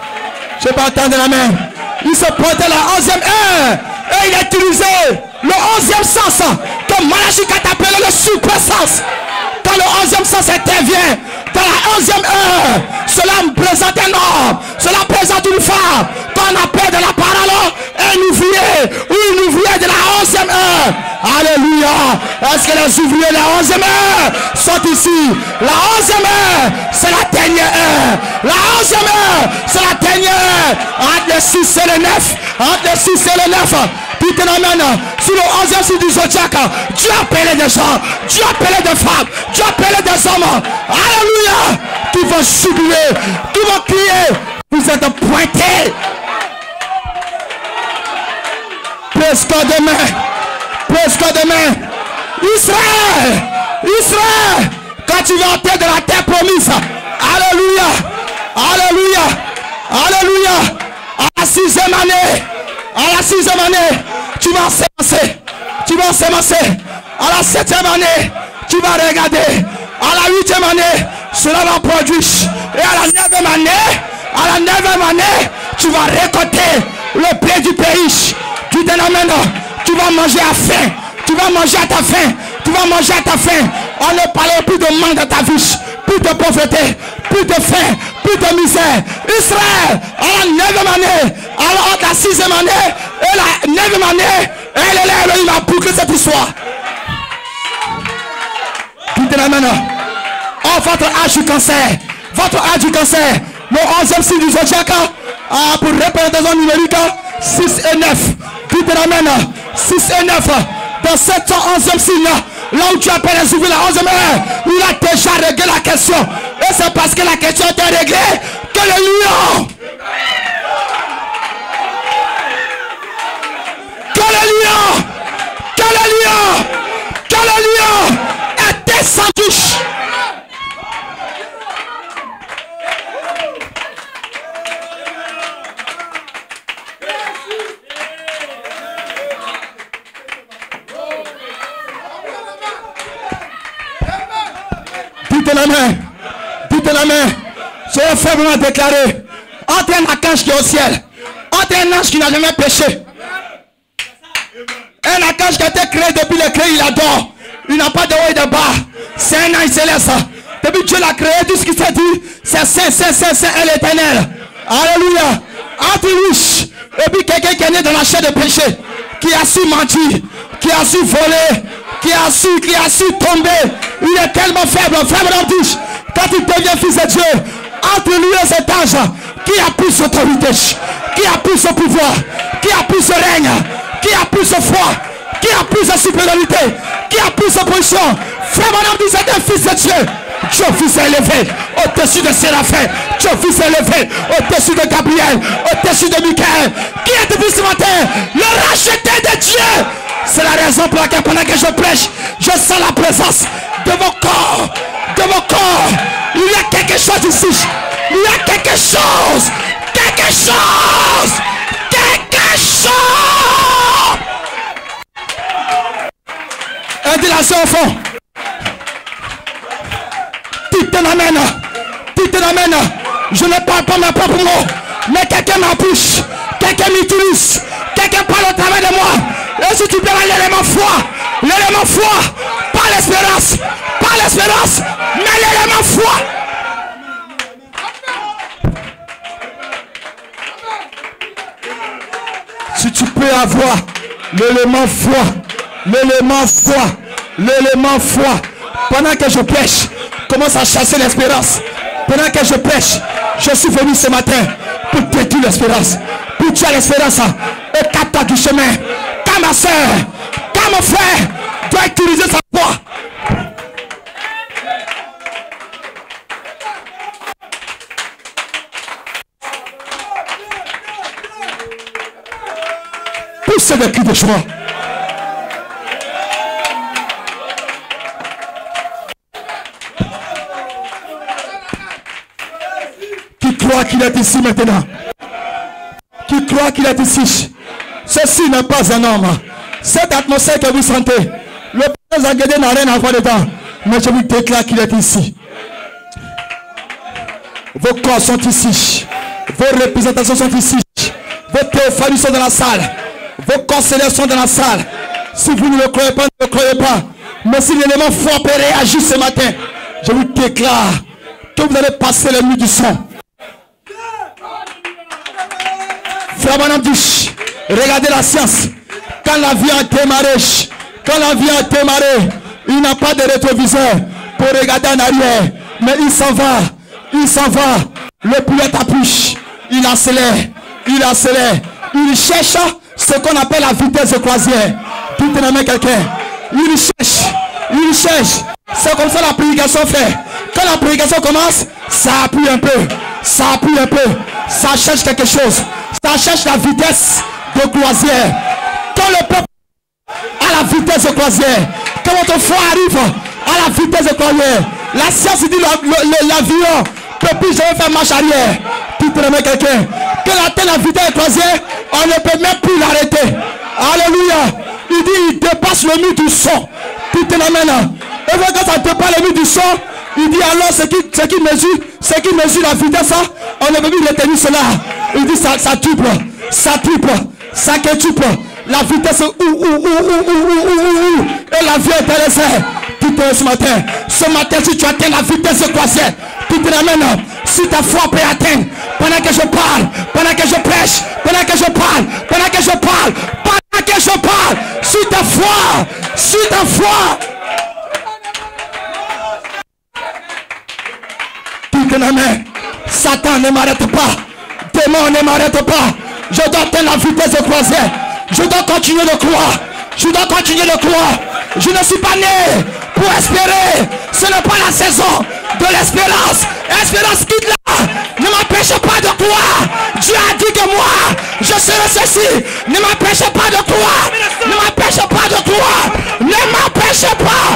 Je peux attendre la main. Il s'est porté à la 11e heure et il a utilisé le 11e sens que Malachie a appelé le super sens. Quand le 11e sens intervient, dans la 11e heure, cela me présente un homme, cela présente une femme, qu'on appelle de la parole un ouvrier ou une ouvrière de la 11e heure. Alléluia. Est-ce que les ouvriers de la 11e heure sont ici? La 11e heure, c'est la dernière heure. La 11e heure, c'est la dernière heure. Entre le 6 et le 9. Entre le 6 et le 9. Dites amen. Sur le 11e signe du zodiaque, Dieu a appelé des gens, Dieu a appelé des femmes, Dieu a appelé des hommes. Alléluia. Qui vont jubiler, qui vont crier. Vous êtes pointés. Praise God demain. Praise God demain. Israël. Israël. Quand tu vas entrer dans la terre promise. Alléluia. Alléluia. Alléluia. À la 6e année. À la 6e année. Tu vas s'émasser. Tu vas s'émasser. À la 7e année. Tu vas regarder. À la 8e année. Cela va produire. Et à la 9e année. À la 9e année. Tu vas récolter le blé du pays. Tu te l'amènes. Tu vas manger à faim. Tu vas manger à ta faim. Tu vas manger à ta faim. On ne parle plus de manque dans ta vie. Plus de pauvreté. Plus de faim. Plus de misère. Israël. À la 9e année. Alors la 6e année. Et la 9e année. Elle est là. Il va boucler cette histoire. Tu te l'amènes. Oh, votre âge du cancer. Votre âge du cancer. Le 11e signe du zodiaque. Pour représentation numérique. 6 et 9. Tu te l'amènes. 6 et 9. Dans cette 11e signe, là où tu appelles les ouvriers la 11e heure, il a déjà réglé la question. Et c'est parce que la question était réglée que le lion, est descendu. Dites la main. Soyez fermement déclaré. Entre un archange qui est au ciel. Entre un ange qui n'a jamais péché. Un archange qui a été créé depuis le créé, il adore. Il n'a pas de haut et de bas. C'est un ange céleste. Depuis que Dieu l'a créé, tout ce qui s'est dit, c'est Saint, Saint, Saint, Saint, et l'Éternel. Alléluia. Entre lui et puis quelqu'un qui est né dans la chair de péché, qui a su mentir, qui a su voler, qui a su tomber. Il est tellement faible, quand il devient fils de Dieu, entre lui et cet ange, qui a plus d'autorité, qui a plus de pouvoir, qui a plus de règne, qui a plus de foi, qui a plus de supériorité, qui a plus de position. Frère, mon homme dit c'est un fils de Dieu. Dieu fils élevé au-dessus de Séraphin. Dieu fils élevé au-dessus de Gabriel, au-dessus de Michael. Qui est depuis ce matin? Le racheté de Dieu. C'est la raison pour laquelle pendant que je prêche, je sens la présence de vos corps. De vos corps. Il y a quelque chose ici. Il y a quelque chose. Quelque chose. Quelque chose. Indignation au fond. Tu te l'amènes. Tu te l'amènes. Je ne parle pas mes propres mots. Mais quelqu'un m'empêche. Quelqu'un m'utilise. Quelqu'un parle au travers de moi. Et si tu perds l'élément foi, pas l'espérance, mais l'élément foi. Si tu peux avoir l'élément foi, pendant que je prêche, commence à chasser l'espérance. Pendant que je prêche, je suis venu ce matin pour détruire l'espérance, pour tuer l'espérance. Écarte-toi du chemin. Quand ma soeur, quand mon frère doit utiliser sa foi. Poussez des cris de joie. Qui croit qu'il est ici maintenant? Qui croit qu'il est ici? Ceci n'est pas un homme. Cette atmosphère que vous sentez, le prince Aguedé n'a rien à voir dedans. Mais je vous déclare qu'il est ici. Vos corps sont ici. Vos représentations sont ici. Vos théophanies sont dans la salle. Vos conseillers sont dans la salle. Si vous ne le croyez pas, ne le croyez pas. Mais si l'élément fort peut réagir ce matin, je vous déclare que vous allez passer les nuits du son. Frère Bonhomme dit, regardez la science. Quand la vie a démarré, il n'a pas de rétroviseur pour regarder en arrière. Mais il s'en va. Le pilote appuie. Il accélère. Il cherche ce qu'on appelle la vitesse de croisière. Tout est dans main quelqu'un. Il cherche. C'est comme ça la prédication fait. Quand la prédication commence, ça appuie un peu. Ça cherche quelque chose. Ça cherche la vitesse de croisière. Quand Quand le peuple à la vitesse de croisière, quand votre foi arrive à la vitesse de croisière, la science dit l'avion ne peut plus jamais faire marche arrière. Tu te remets quelqu'un. Quand il atteint la vitesse de croisière, on ne peut même plus l'arrêter. Alléluia. Il dit, il dépasse le mur du son. Tu te l'amènes. Et quand ça dépasse le mur du son, il dit alors ce qui mesure la vitesse, on ne peut plus retenir cela. Il dit ça triple, ça quintuple. La vitesse et la vie intéressée. Tu te ce matin, si tu atteins la vitesse de croisière, tu te ramènes. Si ta foi peut atteindre, pendant que je parle, pendant que je prêche, pendant que je parle, pendant que je parle, pendant que je parle, si ta foi, tu te ramènes. Satan ne m'arrête pas, démon ne m'arrête pas. Je dois atteindre la vitesse de croisière. Je dois continuer de croire. Je dois continuer de croire. Je ne suis pas né pour espérer. Ce n'est pas la saison de l'espérance. Espérance quitte là. Ne m'empêche pas de croire. Dieu a dit que moi, je serai ceci. Ne m'empêche pas de croire. Ne m'empêche pas de croire. Ne m'empêche pas.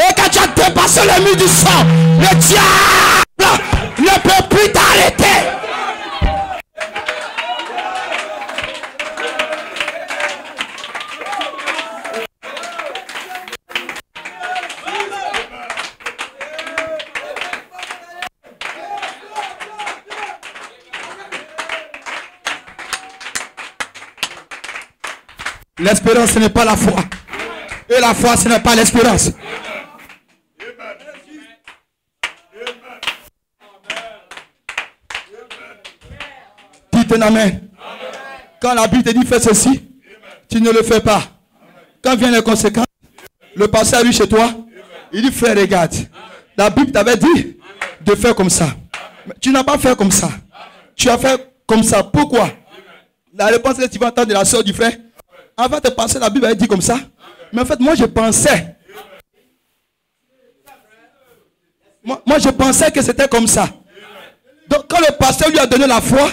Et quand tu as dépassé le mur du sang, le diable ne peut plus t'arrêter. L'espérance, ce n'est pas la foi. Et la foi, ce n'est pas l'espérance. Dites un amen. Quand la Bible te dit fais ceci, tu ne le fais pas. Quand viennent les conséquences, le pasteur arrive chez toi, il dit frère, regarde. La Bible t'avait dit de faire comme ça. Mais tu n'as pas fait comme ça. Tu as fait comme ça. Pourquoi? La réponse est que tu vas entendre de la soeur du frère. Avant de penser, la Bible avait dit comme ça. Mais en fait, moi je pensais. Moi je pensais que c'était comme ça. Donc quand le pasteur lui a donné la foi,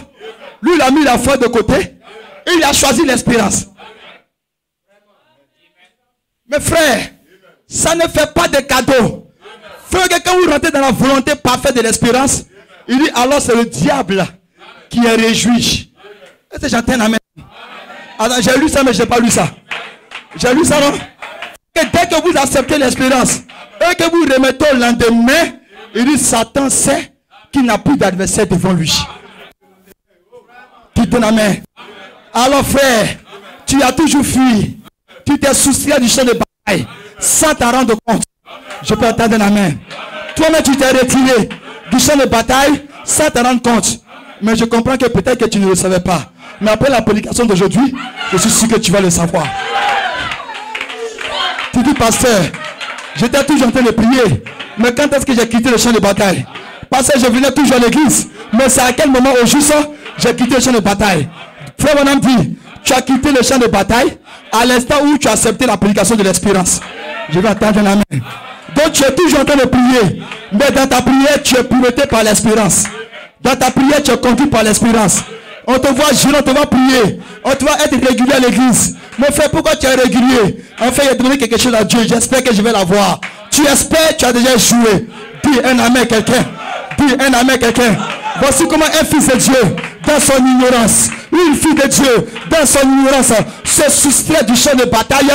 lui il a mis la foi de côté et il a choisi l'espérance. Mes frères, ça ne fait pas de cadeau. Frère, quand vous rentrez dans la volonté parfaite de l'espérance, il dit alors c'est le diable qui est réjoui. Est-ce que j'entends un amen? Alors j'ai lu ça mais je n'ai pas lu ça. J'ai lu ça non? Et dès que vous acceptez l'espérance et que vous remettez au lendemain, il dit Satan sait qu'il n'a plus d'adversaire devant lui. Tu te l'amènes. Alors frère, tu as toujours fui. Tu t'es soucié du champ de bataille sans t'en rendre compte. Je peux entendre la main. Toi-même tu t'es retiré du champ de bataille sans t'en rendre compte. Mais je comprends que peut-être que tu ne le savais pas. Mais après la prédication d'aujourd'hui, je suis sûr que tu vas le savoir. Tu dis, pasteur, j'étais toujours en train de prier. Mais quand est-ce que j'ai quitté le champ de bataille? Parce que je venais toujours à l'église. Mais c'est à quel moment au juste j'ai quitté le champ de bataille? Frère mon âme dit, tu as quitté le champ de bataille à l'instant où tu as accepté la prédication de l'espérance. Je vais attendre la main. Donc tu es toujours en train de prier. Mais dans ta prière, tu es piloté par l'espérance. Dans ta prière, tu es conduit par l'espérance. On te voit gérer, on te voit prier. On te voit être régulier à l'église. Mon frère, pourquoi tu es régulier? Enfin, il a demandé quelque chose à Dieu. J'espère que je vais l'avoir. Tu espères, tu as déjà joué. Dis un amen quelqu'un. Dis un amen quelqu'un. Voici comment un fils de Dieu, dans son ignorance, une fille de Dieu, dans son ignorance, se soustrait du champ de bataille.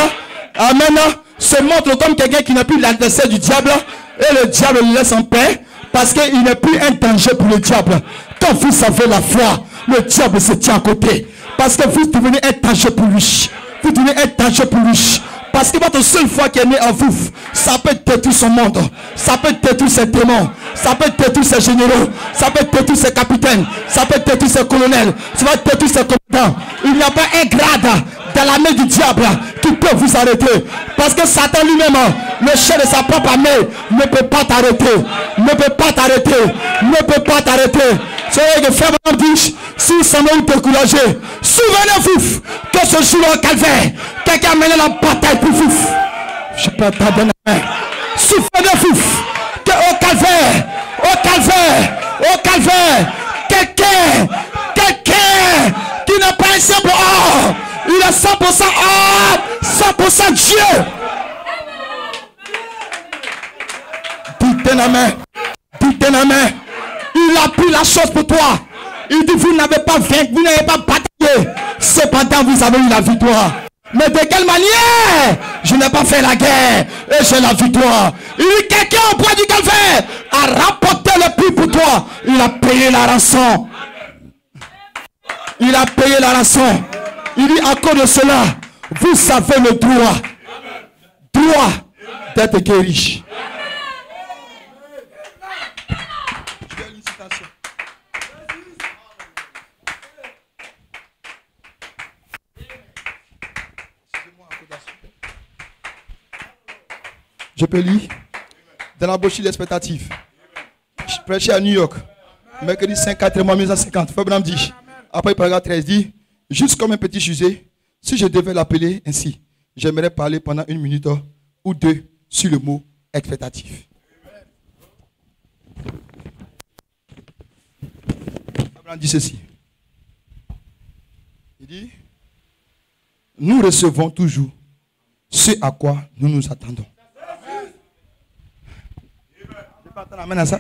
Amen. Se montre comme quelqu'un qui n'a plus l'adversaire du diable. Et le diable le laisse en paix. Parce qu'il n'est plus un danger pour le diable. Quand vous avez la foi, le diable se tient à côté. Parce que vous devenez un danger pour lui. Vous devenez un danger pour lui. Parce que votre seule foi qui est née en vous, ça peut détruire son monde. Ça peut détruire ses démons. Ça peut détruire ses généraux. Ça peut détruire ses capitaines. Ça peut détruire ses colonels. Ça va détruire ses commandants. Il n'y a pas un grade dans la main du diable qui peut vous arrêter. Parce que Satan lui-même, le chef de sa propre armée, ne peut pas t'arrêter. Ne peut pas t'arrêter. Ne peut pas t'arrêter. C'est que frère mon dit, si vous semblez découragé, souvenez-vous que ce jour au calvaire, quelqu'un a mené la bataille pour vous. Je peux pas donner la main. Souvenez-vous qu'au calvaire, quelqu'un qui n'a pas un simple or, Il est 100% homme, 100% Dieu. Dites amen. Dites amen. Il a pris la chose pour toi. Il dit, vous n'avez pas vaincu, vous n'avez pas bataillé. Cependant, vous avez eu la victoire. Mais de quelle manière? Je n'ai pas fait la guerre et j'ai la victoire. Il dit, quelqu'un au bois du calvaire a rapporté le prix pour toi. Il a payé la rançon. Il a payé la rançon. Il dit, à cause de cela, vous avez le droit d'être guéri. Je peux lire dans la brochure expectative. Je prêchais à New York, mercredi 5/4 1950. Fabram dit, après paragraphe 13 dit, juste comme un petit sujet, si je devais l'appeler ainsi, j'aimerais parler pendant 1 minute ou 2 sur le mot expectatif. Fabram dit ceci. Il dit, nous recevons toujours ce à quoi nous nous attendons. Amen à ça.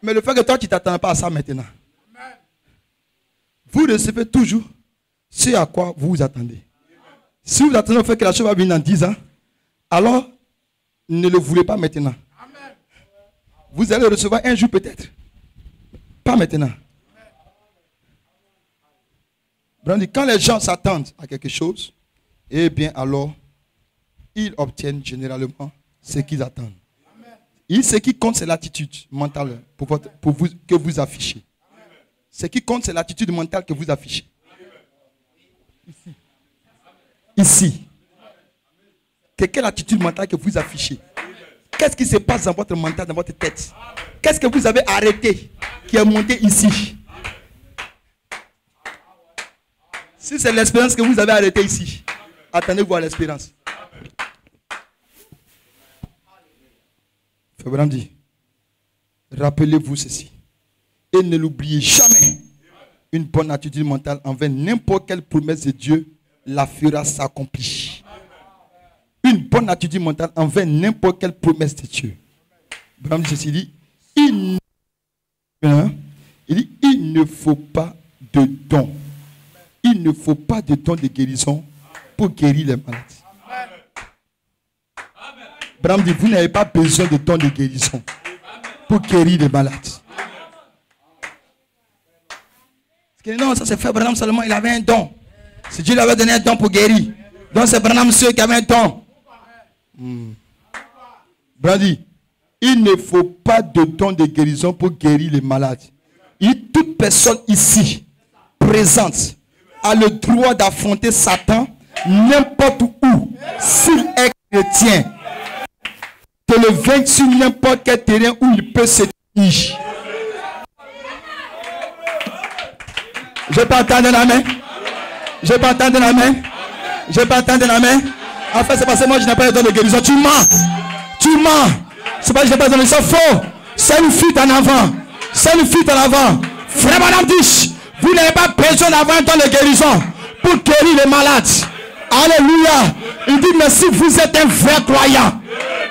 Mais le fait que toi tu ne t'attends pas à ça maintenant. Vous recevez toujours ce à quoi vous vous attendez. Si vous attendez au fait que la chose va venir dans 10 ans, alors ne le voulez pas maintenant. Vous allez le recevoir un jour peut-être. Pas maintenant. Quand les gens s'attendent à quelque chose, eh bien alors, ils obtiennent généralement ce qu'ils attendent. Ce qui compte, c'est l'attitude mentale que vous affichez. Ce qui compte, c'est l'attitude mentale que vous affichez. Ici. Quelle est l'attitude mentale que vous affichez? Qu'est-ce qui se passe dans votre mental, dans votre tête? Qu'est-ce que vous avez arrêté qui est monté ici? Si c'est l'espérance que vous avez arrêtée ici, attendez-vous à l'espérance. Abraham dit, rappelez-vous ceci et ne l'oubliez jamais. Une bonne attitude mentale envers n'importe quelle promesse de Dieu la fera s'accomplir. Une bonne attitude mentale envers n'importe quelle promesse de Dieu. Abraham dit ceci, il dit, il ne faut pas de don. Il ne faut pas de don de guérison pour guérir les malades. Abraham dit, vous n'avez pas besoin de don de guérison pour guérir les malades. Parce que non, ça c'est fait Abraham seulement, il avait un don. Si Dieu lui avait donné un don pour guérir, donc c'est Abraham seul qui avait un don. Abraham dit, il ne faut pas de don de guérison pour guérir les malades. Et toute personne ici, présente, a le droit d'affronter Satan n'importe où, s'il est chrétien. De le vaincre sur n'importe quel terrain où il peut se tenir. Je peux entendre la main. Je peux entendre la main. Je peux entendre la main. En fait, c'est parce que moi je n'ai pas le don de guérison. Tu mens. Tu mens. C'est parce que je n'ai pas le don de guérison. Faux. C'est une fuite en avant. C'est une fuite en avant. Frère Madame dit, vous n'avez pas besoin d'avoir un don de guérison pour guérir les malades. Alléluia. Il dit, mais si vous êtes un vrai croyant,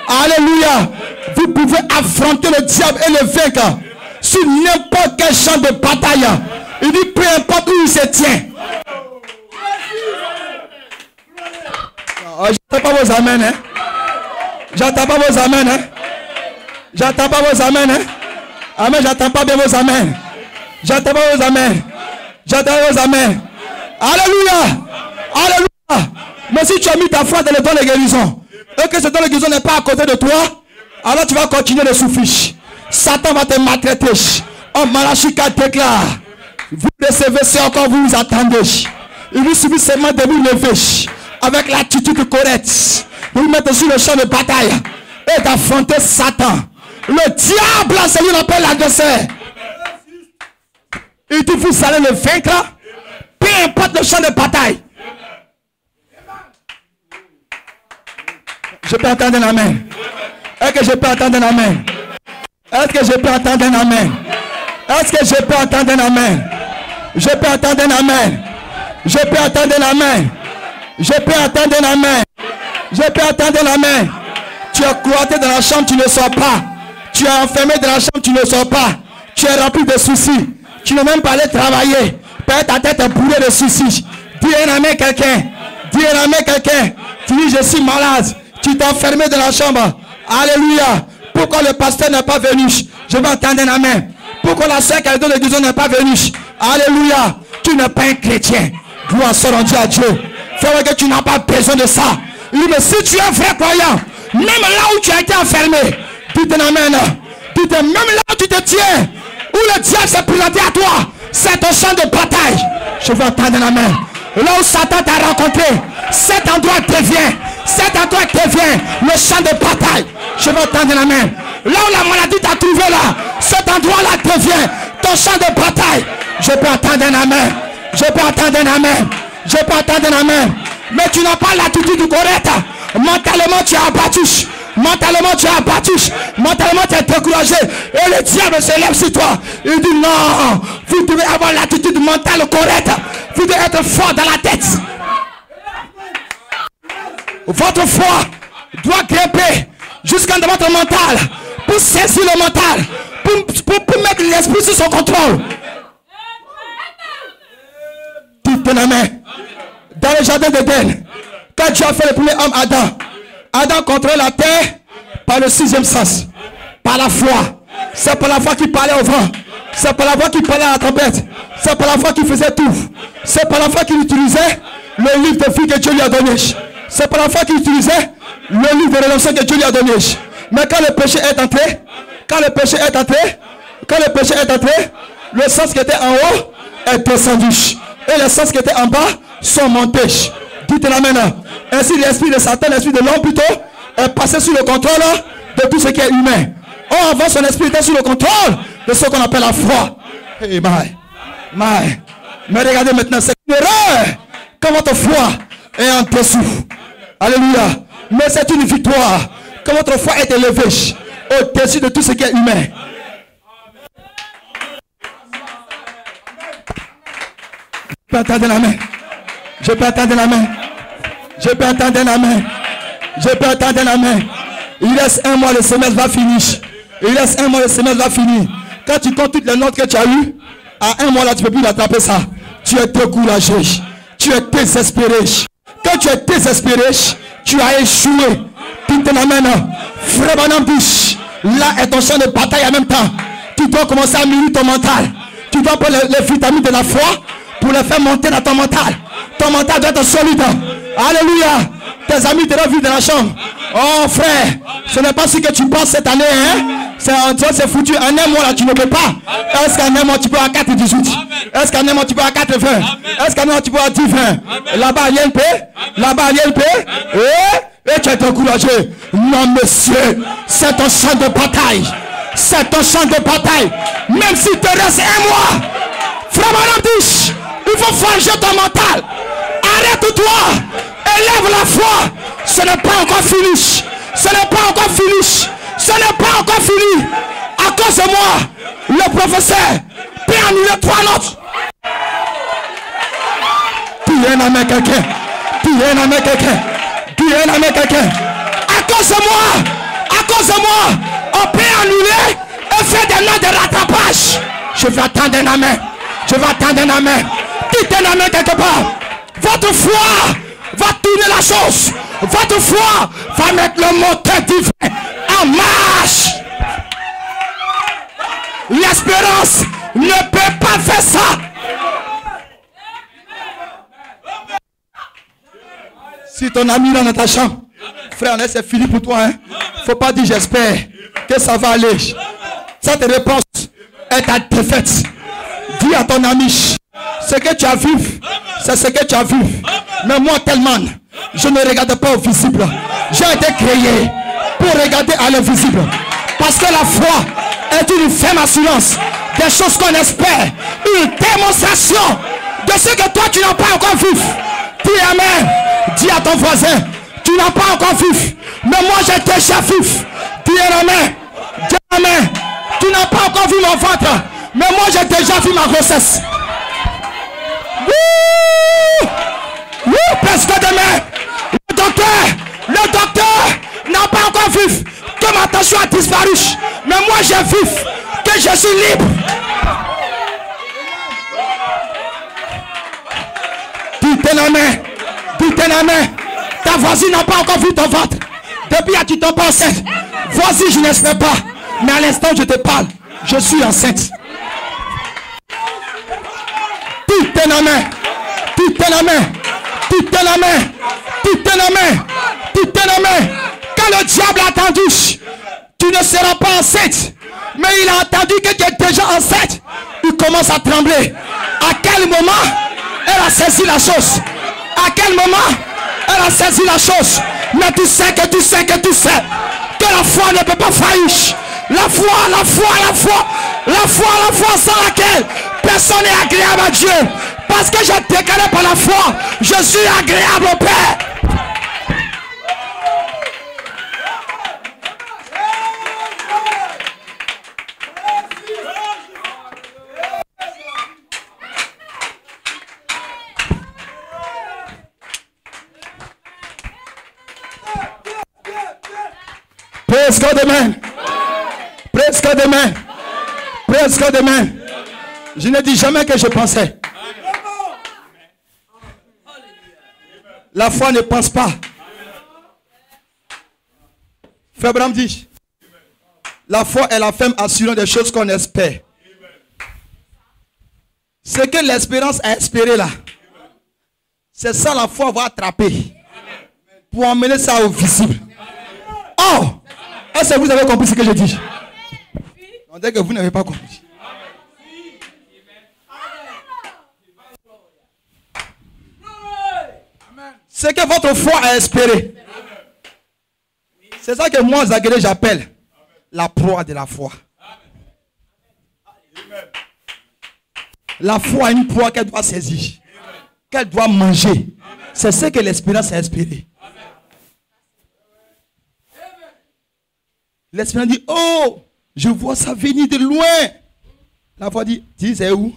alléluia, vous pouvez affronter le diable et le vaincre sur n'importe quel champ de bataille. Il dit, peu importe où il se tient. J'entends pas vos amens, hein. J'entends pas vos amens, hein. J'entends pas vos amens, hein. Amen, j'entends pas bien vos amens. J'entends pas vos amens. J'entends vos amens. Alléluia. Alléluia. Mais si tu as mis ta foi dans le don de guérison, et que ce don de guérison n'est pas à côté de toi, alors tu vas continuer de souffrir. Satan va te maltraiter. Oh, Malachi 4 déclare, vous recevez ce encore vous vous attendez. Il vous suffit seulement de vous lever avec l'attitude correcte. Vous vous mettez sur le champ de bataille et d'affronter Satan. Le diable, c'est lui qu'on appelle l'adversaire. Il dit, vous allez le vaincre, peu importe le champ de bataille. Je peux entendre un amen. Est-ce que je peux entendre un amen? Est-ce que je peux entendre un amen? Est-ce que je peux entendre un amen? Je peux entendre un amen. Je peux attendre la main. Je peux attendre la main. Je peux attendre la main. Tu es cloîtré dans la chambre, tu ne sors pas. Tu es enfermé dans la chambre, tu ne sors pas. Tu es rempli de soucis. Tu ne veux même pas aller travailler. Peut-être ta tête est bourrée de soucis. Dis un amen quelqu'un. Dis un amen quelqu'un. Tu dis je suis malade. Tu t'es enfermé dans la chambre. Alléluia. Pourquoi le pasteur n'est pas venu? Je vais entendre un amen. Pourquoi la sœur qui est dans l'église n'est pas venue? Alléluia. Tu n'es pas un chrétien. Gloire soit rendue à Dieu. Frère, que tu n'as pas besoin de ça. Il dit, mais si tu es un vrai croyant, même là où tu as été enfermé, dis un amen. Dis même là où tu te tiens, où le diable s'est présenté à toi, c'est ton champ de bataille. Je veux entendre un amen. Là où Satan t'a rencontré, cet endroit devient le champ de bataille. Je veux entendre un amen. Là où la maladie t'a trouvé là, cet endroit-là devient ton champ de bataille. Je peux entendre un amen. Je peux entendre un amen. Je peux entendre un amen. Mais tu n'as pas l'attitude correcte. Mentalement tu es abattu. Mentalement tu es abattu. Mentalement tu es découragé. Et le diable se lève sur toi. Il dit non. Vous devez avoir l'attitude mentale correcte. Vous devez être fort dans la tête. Votre foi doit grimper jusqu'à votre mental. Pour saisir le mental. Pour mettre l'esprit sous son contrôle. Dites ton amen. Dans le jardin d'Éden, quand Dieu a fait le premier homme Adam, Adam contrôlait la terre par le sixième sens, par la foi. C'est par la foi qu'il parlait au vent. C'est par la foi qu'il parlait à la tempête. C'est par la foi qu'il faisait tout. C'est par la foi qu'il utilisait le livre de vie que Dieu lui a donné. C'est par la foi qu'il utilisait le livre de rédemption que Dieu lui a donné. Mais quand le péché est entré, le sens qui était en haut est descendu. Et le sens qui était en bas sont montés. Dites-la maintenant. Ainsi l'esprit de Satan, l'esprit de l'homme plutôt, est passé sous le contrôle de tout ce qui est humain. Or avant son esprit était sous le contrôle de ce qu'on appelle la foi. Hey, mais regardez maintenant, c'est une erreur quand votre foi est en dessous. Alléluia. Mais c'est une victoire quand votre foi est élevée au-dessus de tout ce qui est humain. Je peux attendre la main. Je peux attendre la main. Je peux attendre la main. Je peux attendre la main. Il reste un mois, le semestre va finir. Il reste un mois, le semestre va finir. Quand tu comptes toutes les notes que tu as eues, à un mois là, tu ne peux plus attraper ça. Tu es découragé. Tu es désespéré. Quand tu es désespéré, tu as échoué. Tu te l'amènes. Frère Branham dit, là est ton champ de bataille en même temps. Tu dois commencer à mûrir ton mental. Tu dois prendre les vitamines de la foi pour les faire monter dans ton mental. Ton mental doit être solide. Alléluia. Tes amis te doivent vivre dans la chambre. Oh frère, ce n'est pas ce que tu penses cette année. Hein? C'est foutu. En un mois là, tu ne peux pas. Est-ce qu'en un mois tu peux à 4,18? Est-ce qu'en un mois tu peux à 4,20? Est-ce qu'en un mois tu peux à 10,20? Là-bas à l'INP. Là-bas à l'INP. Et tu es découragé. Non monsieur, c'est ton champ de bataille. C'est ton champ de bataille. Même s'il te reste un mois. Frère Branham dit, il faut forger ton mental. Arrête-toi. Élève la foi. Ce n'est pas encore fini. Ce n'est pas encore fini. Ce n'est pas encore fini. À cause de moi, le professeur peut annuler 3 notes. Tu es un ami quelqu'un. Tu es un ami quelqu'un. Tu es un ami quelqu'un. À cause de moi, on peut annuler et faire des notes de rattrapage. Je vais attendre un ami. Je vais attendre un ami. Tu es un ami quelque part. Votre foi va tourner la chose. Votre foi va mettre le moteur divin en marche. L'espérance ne peut pas faire ça. Si ton ami est dans ta chambre, frère, c'est fini pour toi. Hein? Faut pas dire j'espère que ça va aller. Cette réponse est ta défaite. Dis à ton ami, ce que tu as vu, c'est ce que tu as vu. Mais moi tellement, je ne regarde pas au visible. J'ai été créé pour regarder à l'invisible. Parce que la foi est une ferme assurance des choses qu'on espère. Une démonstration de ce que toi tu n'as pas encore vu. Dis amen. Dis à ton voisin, tu n'as pas encore vu. Mais moi j'ai déjà vu. Dis amen. Dis amen. Tu n'as pas encore vu mon ventre. Mais moi j'ai déjà vu ma grossesse. Wouh! Presque demain. Le docteur n'a pas encore vu que ma tension a disparu. Mais moi j'ai vu que je suis libre. Dis-toi la main. Ta voisine n'a pas encore vu ton ventre. Depuis que tu tombes pas enceinte. Voici, je n'espère pas. Mais à l'instant je te parle, je suis enceinte. Dis-toi la main. Quand le diable a entendu, tu ne seras pas enceinte. Mais il a entendu que tu es déjà enceinte. Il commence à trembler. À quel moment elle a saisi la chose? À quel moment elle a saisi la chose? Mais tu sais que la foi ne peut pas faillir. La foi sans laquelle personne n'est agréable à Dieu. Parce que j'ai déclaré par la foi, je suis agréable au Père. Presque demain. Je ne dis jamais que je pensais. La foi ne pense pas. Frère Branham dit, la foi est la ferme assurance des choses qu'on espère. Ce que l'espérance a espéré là, c'est ça la foi va attraper pour emmener ça au visible. Oh, est-ce que vous avez compris ce que je dis? On dirait que vous n'avez pas compris. Ce que votre foi a espéré. C'est ça que moi, Zagueré, j'appelle la proie de la foi. La foi a une proie qu'elle doit saisir, qu'elle doit manger. C'est ce que l'espérance a espéré. L'espérance dit, oh, je vois ça venir de loin. La foi dit, tu sais où?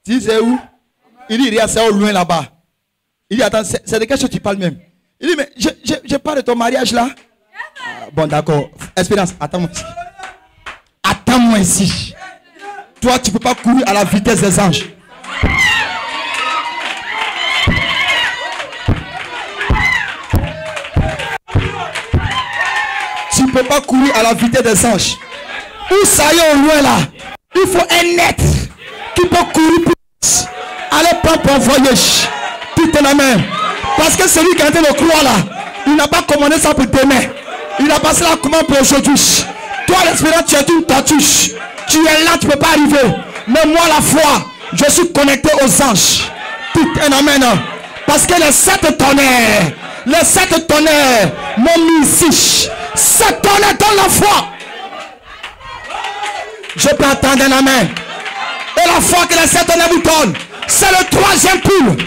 Tu sais où? Il dit, c'est au loin là-bas. Il dit, attends, c'est de quelle chose tu parles même? Il dit, mais je parle de ton mariage là. Bon, d'accord. Espérance, attends-moi ici. Attends-moi ici. Toi, tu ne peux pas courir à la vitesse des anges. Tu ne peux pas courir à la vitesse des anges. Où ça y est au loin là? Il faut un être qui peut courir plus. Allez, prends ton voyage. Tout la main. Parce que celui qui est en train de croire là, il n'a pas commandé ça pour demain. Il a passé la commande pour aujourd'hui. Toi, l'espérance, tu es une tortue. Tu es là, tu ne peux pas arriver. Mais moi, la foi, je suis connecté aux anges. Tout un amen. Parce que les 7 tonnerres m'ont mis ici. 7 tonnerres dans la foi. Je peux attendre un amen. Et la foi que les 7 tonnerres vous donnent, c'est le 3e poule.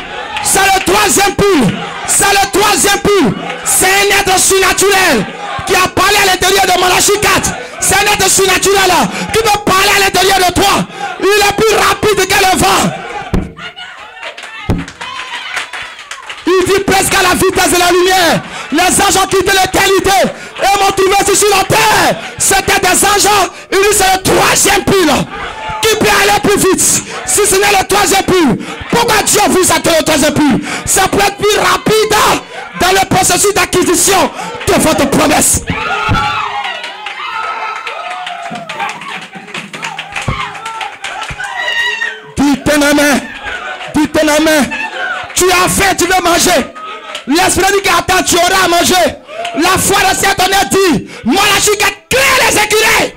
C'est le 3e poule. C'est le 3e poule. C'est un être surnaturel qui a parlé à l'intérieur de Malachie 4. C'est un être surnaturel là, qui peut parler à l'intérieur de toi. Il est plus rapide que le vent. Il dit presque à la vitesse de la lumière. Les anges ont quitté l'éternité et m'ont trouvé ici sur la terre. C'était des anges. Il dit c'est le 3e poule. Qui peut aller plus vite si ce n'est le 3e poule? Pourquoi Dieu vous attend le 3e poule? Ça peut être plus rapide dans le processus d'acquisition de votre promesse. Dis-toi la main. Tu as faim, tu veux manger. L'esprit dit qu'attends, tu auras à manger. La foi de cet honneur dit, moi la chica crée les écureuils.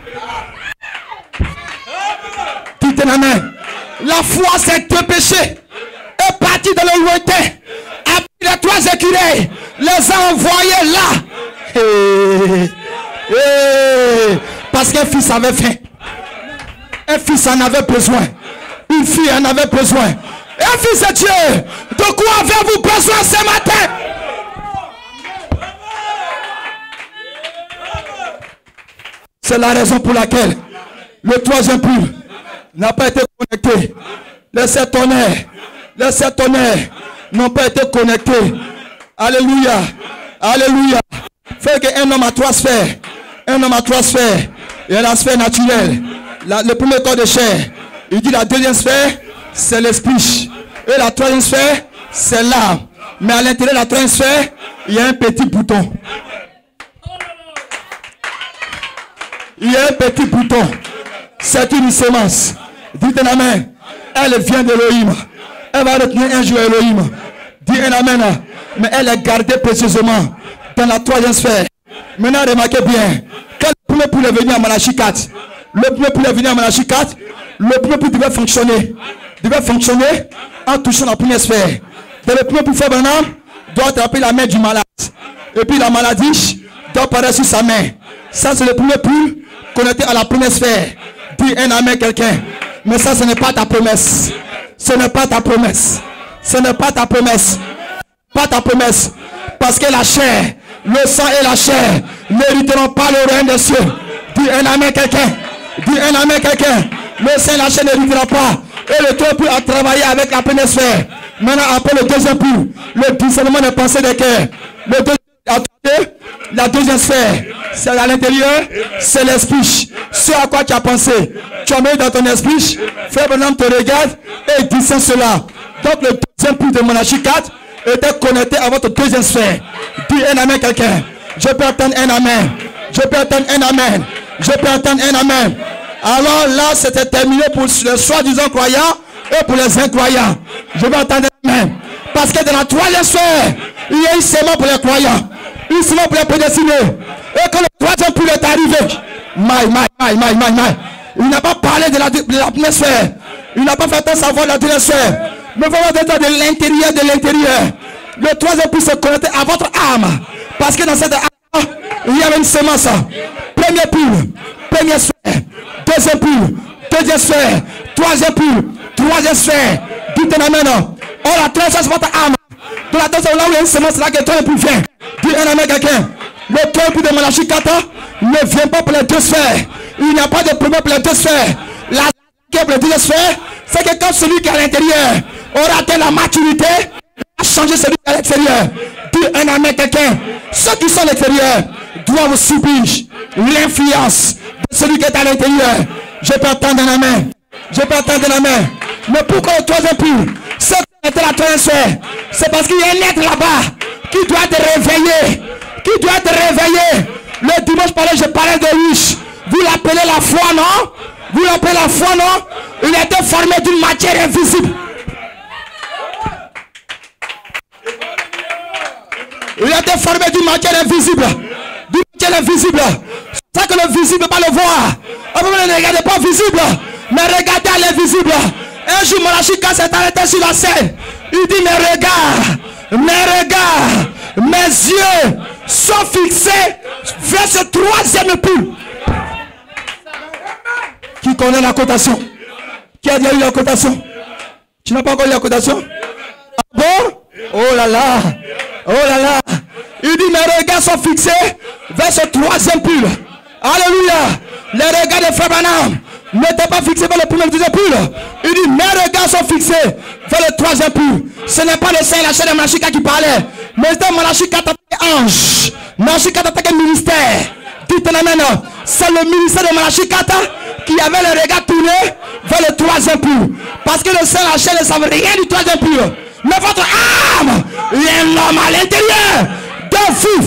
Dis-toi la main. La foi c'est 2 péchés. Et parti dans le lointain. Après les 3 écureuils, les a envoyés là. Parce qu'un fils avait faim. Un fils en avait besoin. Une fille en avait besoin. Et un fils de Dieu, de quoi avez-vous besoin ce matin? C'est la raison pour laquelle le 3e poule n'a pas été connecté. Les 7 tonnerres Les sept tonnerres n'ont pas été connectés. Alléluia. Alléluia. Fait qu'un homme a trois sphères. Un homme a trois sphères. Il y a la sphère naturelle. Le premier corps de chair. Il dit la deuxième sphère, c'est l'esprit. Et la troisième sphère, c'est l'âme. Mais à l'intérieur de la troisième sphère, il y a un petit bouton. Il y a un petit bouton. C'est une sémence. Dites un amen. Elle vient d'Elohim. Elle va retenir un jour Elohim. Dis un amen. Mais elle est gardée précieusement dans la troisième sphère. Maintenant, remarquez bien. Quand le premier poulet est venu à Malachie 4, le premier poulet est venu à Malachie 4, le premier poulet devait fonctionner. Devait fonctionner en touchant la première sphère. Dans le premier poulet, Branham doit attraper la main du malade. Et puis la maladie doit apparaître sur sa main. Ça, c'est le premier poulet connecté à la première sphère. Dis un amen quelqu'un. Mais ça, ce n'est pas ta promesse. Ce n'est pas ta promesse. Ce n'est pas ta promesse. Pas ta promesse. Parce que la chair, le sang et la chair n'hériteront pas le royaume des cieux. Dis un amen quelqu'un. Dis un amen quelqu'un. Le sang et la chair n'hériteront pas. Et le troisième pouls a travaillé avec la première sphère. Maintenant, après le deuxième pouls, le discernement des pensées des cœurs. Le deuxième, la deuxième sphère, c'est à l'intérieur, c'est l'esprit. Ce à quoi tu as pensé, tu as mis dans ton esprit. Frère Branham te regarde et discerne cela. Donc le deuxième pouls de Malachie 4 était connecté à votre deuxième sphère. Dis un amen quelqu'un. Je peux entendre un amen. Je peux entendre un amen. Je peux entendre un amen. Alors là, c'était terminé pour les soi-disant croyants et pour les incroyants. Je vais entendre un amen. Parce que dans la troisième sphère, il y a une sémence pour les croyants. Une sémence pour les prédestinés. Et quand le troisième pouls est arrivé, il n'a pas parlé de la première sphère. Il n'a pas fait tant savoir de la deuxième sphère. Mais vraiment de l'intérieur. Le troisième pouls se connecté à votre âme. Parce que dans cette âme, il y avait une sémence. Premier pouls, première sphère. Deuxième pouls, deuxième sphère. Troisième pouls, troisième sphère. Dites un amen. Oh, la troisième sphère, c'est votre âme. Dans la troisième, là où il y a une sémence, là que le troisième pouls vient. Dites un amen quelqu'un. Le troisième pouls de Malachie 4 ne vient pas pour les deux sphères. Il n'y a pas de premier pour les deux sphères. La pour les deux sphères, c'est que quand celui qui est à l'intérieur aura atteint la maturité, a changé celui qui est à l'extérieur. Dis un amen quelqu'un. Ceux qui sont à l'extérieur doivent subir l'influence de celui qui est à l'intérieur. Je peux entendre un amen. Je peux entendre un amen. Mais pourquoi le troisième pouls? Ceux qui étaient la troisième sphère, c'est parce qu'il y a un être là-bas qui doit être réveillé. Qui doit être réveillé. Le dimanche je parlais de riche. Vous l'appelez la foi, non? Vous l'appelez la foi, non? Il a été formé d'une matière invisible. Il a été formé d'une matière invisible. D'une matière invisible. C'est ça que le visible ne peut pas le voir. Ne regardez pas visible, mais regardez à l'invisible. Un jour, Malachie 4 s'est arrêté sur la scène. Il dit, mes regards, mes yeux sont fixés vers ce troisième pouls. Qui connaît la cotation? Qui a déjà eu la cotation? Tu n'as pas encore eu la cotation? Ah bon? Oh là là! Oh là là! Il dit, mes regards sont fixés vers ce troisième pouls. Alléluia! Les regards de Frère Branham n'étaient pas fixés vers le premier et le deuxième pouls. Il dit, mes regards sont fixés vers le troisième pouls. Ce n'est pas le Saint et la chair de Malachie 4 qui parlait. Mais c'était Malachie 4 attaqué ange. Malachie 4 attaqué ministère. Dites-le maintenant. C'est le ministère de Malachie 4 qui avait le regard tourné vers le troisième pouls. Parce que le Saint et la chair ne savent rien du troisième pouls. Mais votre âme, il y a un homme à l'intérieur de vous.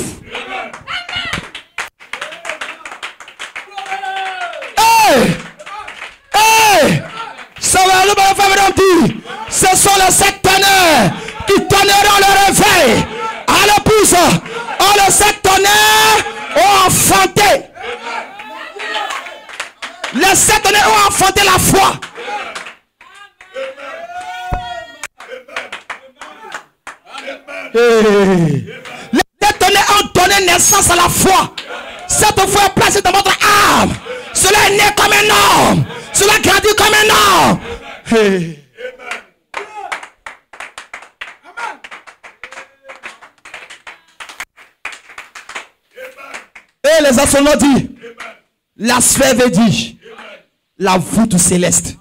Ça va le bon frère dit. Ce sont les sept tonnerres qui donneront le réveil à l'épouse. Oh, les sept tonnerres ont enfanté. Les sept tonnerres ont enfanté la foi. Les sept tonnerres ont donné naissance à la foi. Cette foi est placée dans votre âme. Cela est né comme un homme. Cela grandit comme un homme. Et les astronautes disent, la sphère veut dire la voûte céleste.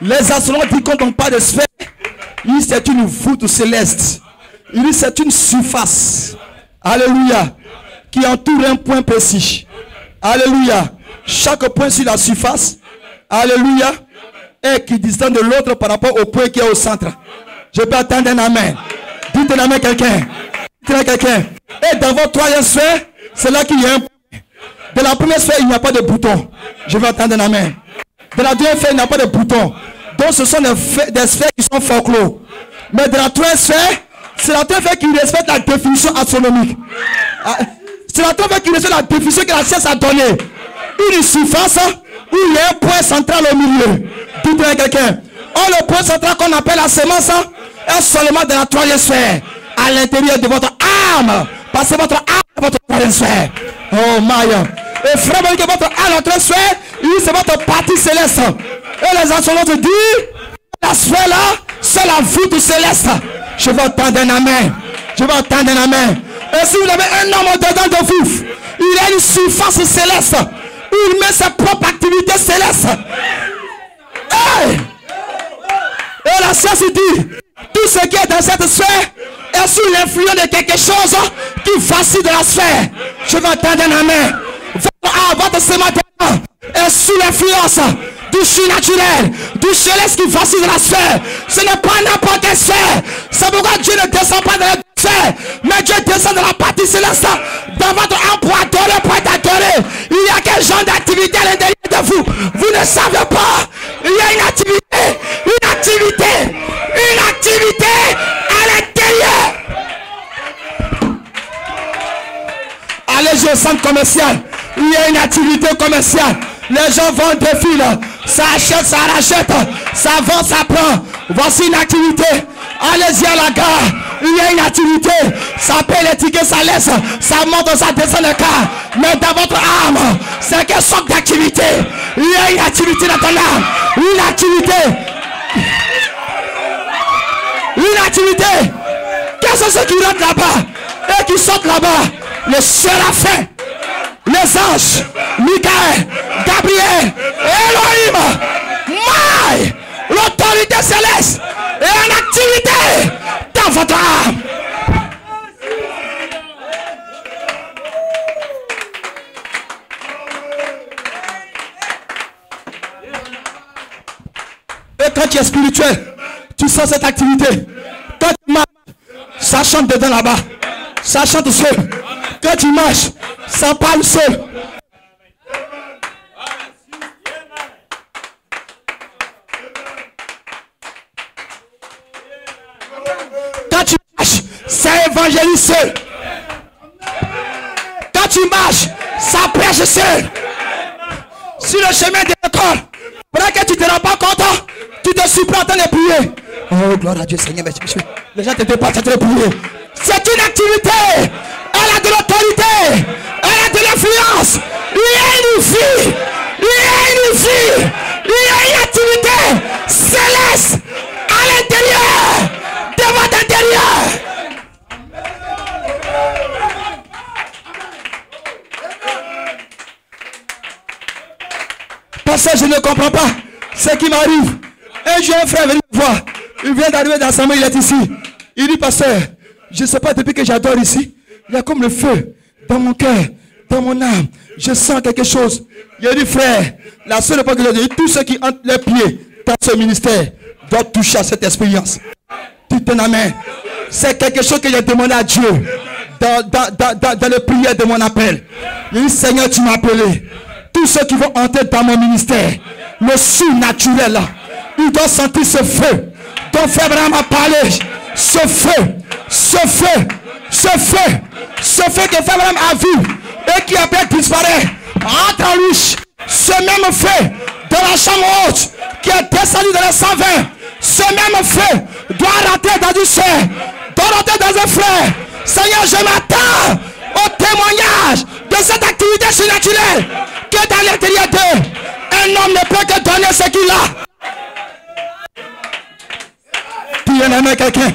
Les astronautes disent quand on parle de sphère, il dit c'est une voûte céleste. Il dit c'est une surface. Alléluia. Qui entoure un point précis. Alléluia. Chaque point sur la surface. Alléluia. Et qui distance de l'autre par rapport au point qui est au centre. Je peux attendre un amen. Dites un amen quelqu'un. Dites un quelqu'un. Et dans votre troisième sphère, c'est là qu'il y a un point. Dans la première sphère, il n'y a pas de bouton. Je vais attendre un amen. Dans la deuxième sphère, il n'y a pas de bouton. Donc ce sont des sphères qui sont folklore. Mais dans la troisième sphère, c'est la troisième sphère qui respecte la définition astronomique. C'est la troisième sphère qui respecte la définition que la science a donnée. Une surface où il y a un point central au milieu. Dites à quelqu'un. Or le point central qu'on appelle la sémence est seulement dans la troisième sphère. À l'intérieur de votre âme. Parce que votre âme est votre troisième sphère. Oh Maya. Et frère, que votre âme, notre sphère, c'est votre partie céleste. Et les astronautes disent, la sphère là, c'est la voûte céleste. Je vais entendre un amen. Je vais entendre un amen. Et si vous avez un homme dedans de vous, il a une surface céleste. Où il met sa propre activité céleste. Hey! Et la science dit, tout ce qui est dans cette sphère est sous l'influence de quelque chose qui vacille de la sphère. Je vais entendre un amen. Votre sémence est sous l'influence du surnaturel, du céleste qui vacille de la sphère. Ce n'est pas n'importe quelle sphère. C'est pourquoi Dieu ne descend pas dans la sphère, mais Dieu descend dans la partie céleste. Dans votre âme pour adorer, pour être adoré. Il y a quel genre d'activité à l'intérieur de vous? Vous ne savez pas. Il y a une activité à l'intérieur. Allez au centre commercial. Il y a une activité commerciale. Les gens vont défiler. Ça achète, ça rachète. Ça vend, ça prend. Voici une activité. Allez-y à la gare. Il y a une activité. Ça paye les tickets, ça laisse. Ça monte, ça descend le car. Mais dans votre âme, c'est quelle sorte d'activité? Il y a une activité dans ton âme. Une activité. Une activité. Quels sont ceux qui rentrent là-bas et qui sortent là-bas? Les séraphins, les anges, Michael, Gabriel, Elohim, Maï, l'autorité céleste est en activité dans votre âme. Et quand tu es spirituel, tu sens cette activité. Quand tu marches, ça chante dedans là-bas. Ça chante seul. Quand tu marches, ça parle seul. Quand tu marches, ça évangélise seul. Quand tu marches, ça prêche seul. Sur le chemin de l'école, pendant que tu ne te rends pas compte, tu te surprends en train de prier. Oh, gloire à Dieu, Seigneur, merci. Les gens te dépassent en train de prier. C'est une activité. Elle a de l'autorité. Elle a de l'influence. Il y a une vie. Il y a une vie. Il y a une activité céleste à l'intérieur de votre intérieur. Parce que je ne comprends pas ce qui m'arrive. Un jour, un frère vient me voir. Il vient d'arriver dans sa main, il est ici. Il dit, pasteur, je ne sais pas, depuis que j'adore ici, il y a comme le feu dans mon cœur, dans mon âme. Je sens quelque chose. Il a dit, frère, la seule fois que j'ai dit, tous ceux qui entrent les pieds dans ce ministère doivent toucher à cette expérience. Dites un amen. C'est quelque chose que j'ai demandé à Dieu dans le prière de mon appel. Il dit, Seigneur, tu m'as appelé. Tous ceux qui vont entrer dans mon ministère, le surnaturel là, ils doivent sentir ce feu. Donc frère Abraham a parlé. Ce feu que frère Abraham a vu et qui a pu disparaître entre en lui. Ce même feu de la chambre haute qui est descendu dans le 120, ce même feu doit rentrer dans du sein, doit rentrer dans un frère. Seigneur, je m'attends au témoignage de cette activité surnaturelle que dans l'intérieur d'eux, un homme ne peut que donner ce qu'il a. Dis à quelqu'un,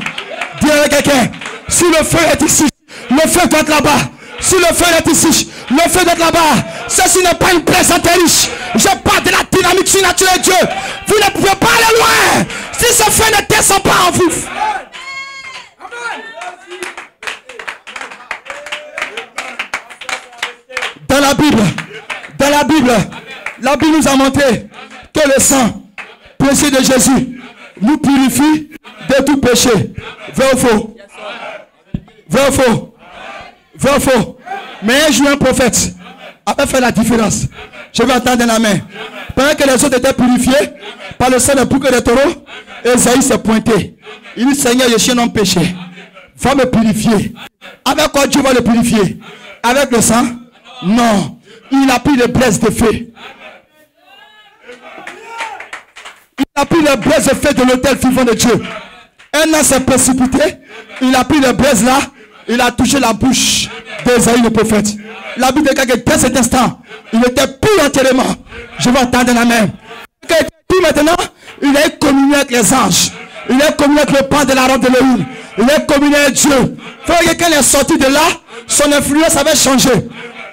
dis à quelqu'un, si le feu est ici, le feu doit être là-bas. Si le feu est ici, le feu doit être là-bas. Ceci n'est pas une plaisanterie. Je parle de la dynamique surnaturelle de Dieu. Vous ne pouvez pas aller loin si ce feu ne descend pas en vous. Dans la Bible nous a montré que le sang précieux de Jésus nous purifie de tout péché. Vrai ou faux? Vrai ou faux? Vrai ou faux? Mais un jour, un prophète avait fait la différence. Je vais entendre la main. Pendant que les autres étaient purifiés par le sang de bouc et de taureau, Esaïe s'est pointé. Il dit, Seigneur, je suis un homme péché. Va me purifier. Avec quoi Dieu va le purifier? Avec le sang? Non. Il a pris les braises de feu. Il a pris les braises de feu de l'autel vivant de Dieu. Un an s'est précipité. Il a pris les braises là. Il a touché la bouche d'Esaïe le prophète. La Bible dit que dès cet instant, il était pur entièrement. Je vais entendre la main. Puis maintenant, il est communié avec les anges. Il est communié avec le pan de la robe de l'Élohim. Il est communié avec Dieu. Quand quelqu'un est sorti de là, son influence avait changé.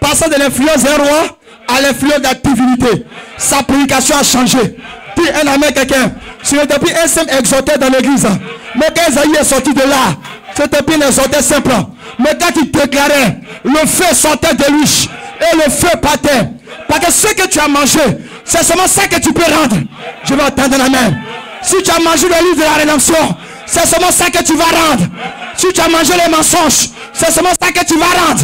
Passant de l'influence d'un roi à l'influence de la divinité. Sa prédication a changé. Dis un amen quelqu'un. C'est depuis un simple exhorteur dans l'église. Mais quand Esaïe est sorti de là, c'était plus un exhorteur simple. Mais quand il déclarait, le feu sortait de lui. Et le feu partait. Parce que ce que tu as mangé, c'est seulement ça que tu peux rendre. Je vais entendre la main. Si tu as mangé le livre de la rédemption, c'est seulement ça que tu vas rendre. Si tu as mangé les mensonges, c'est seulement ça que tu vas rendre.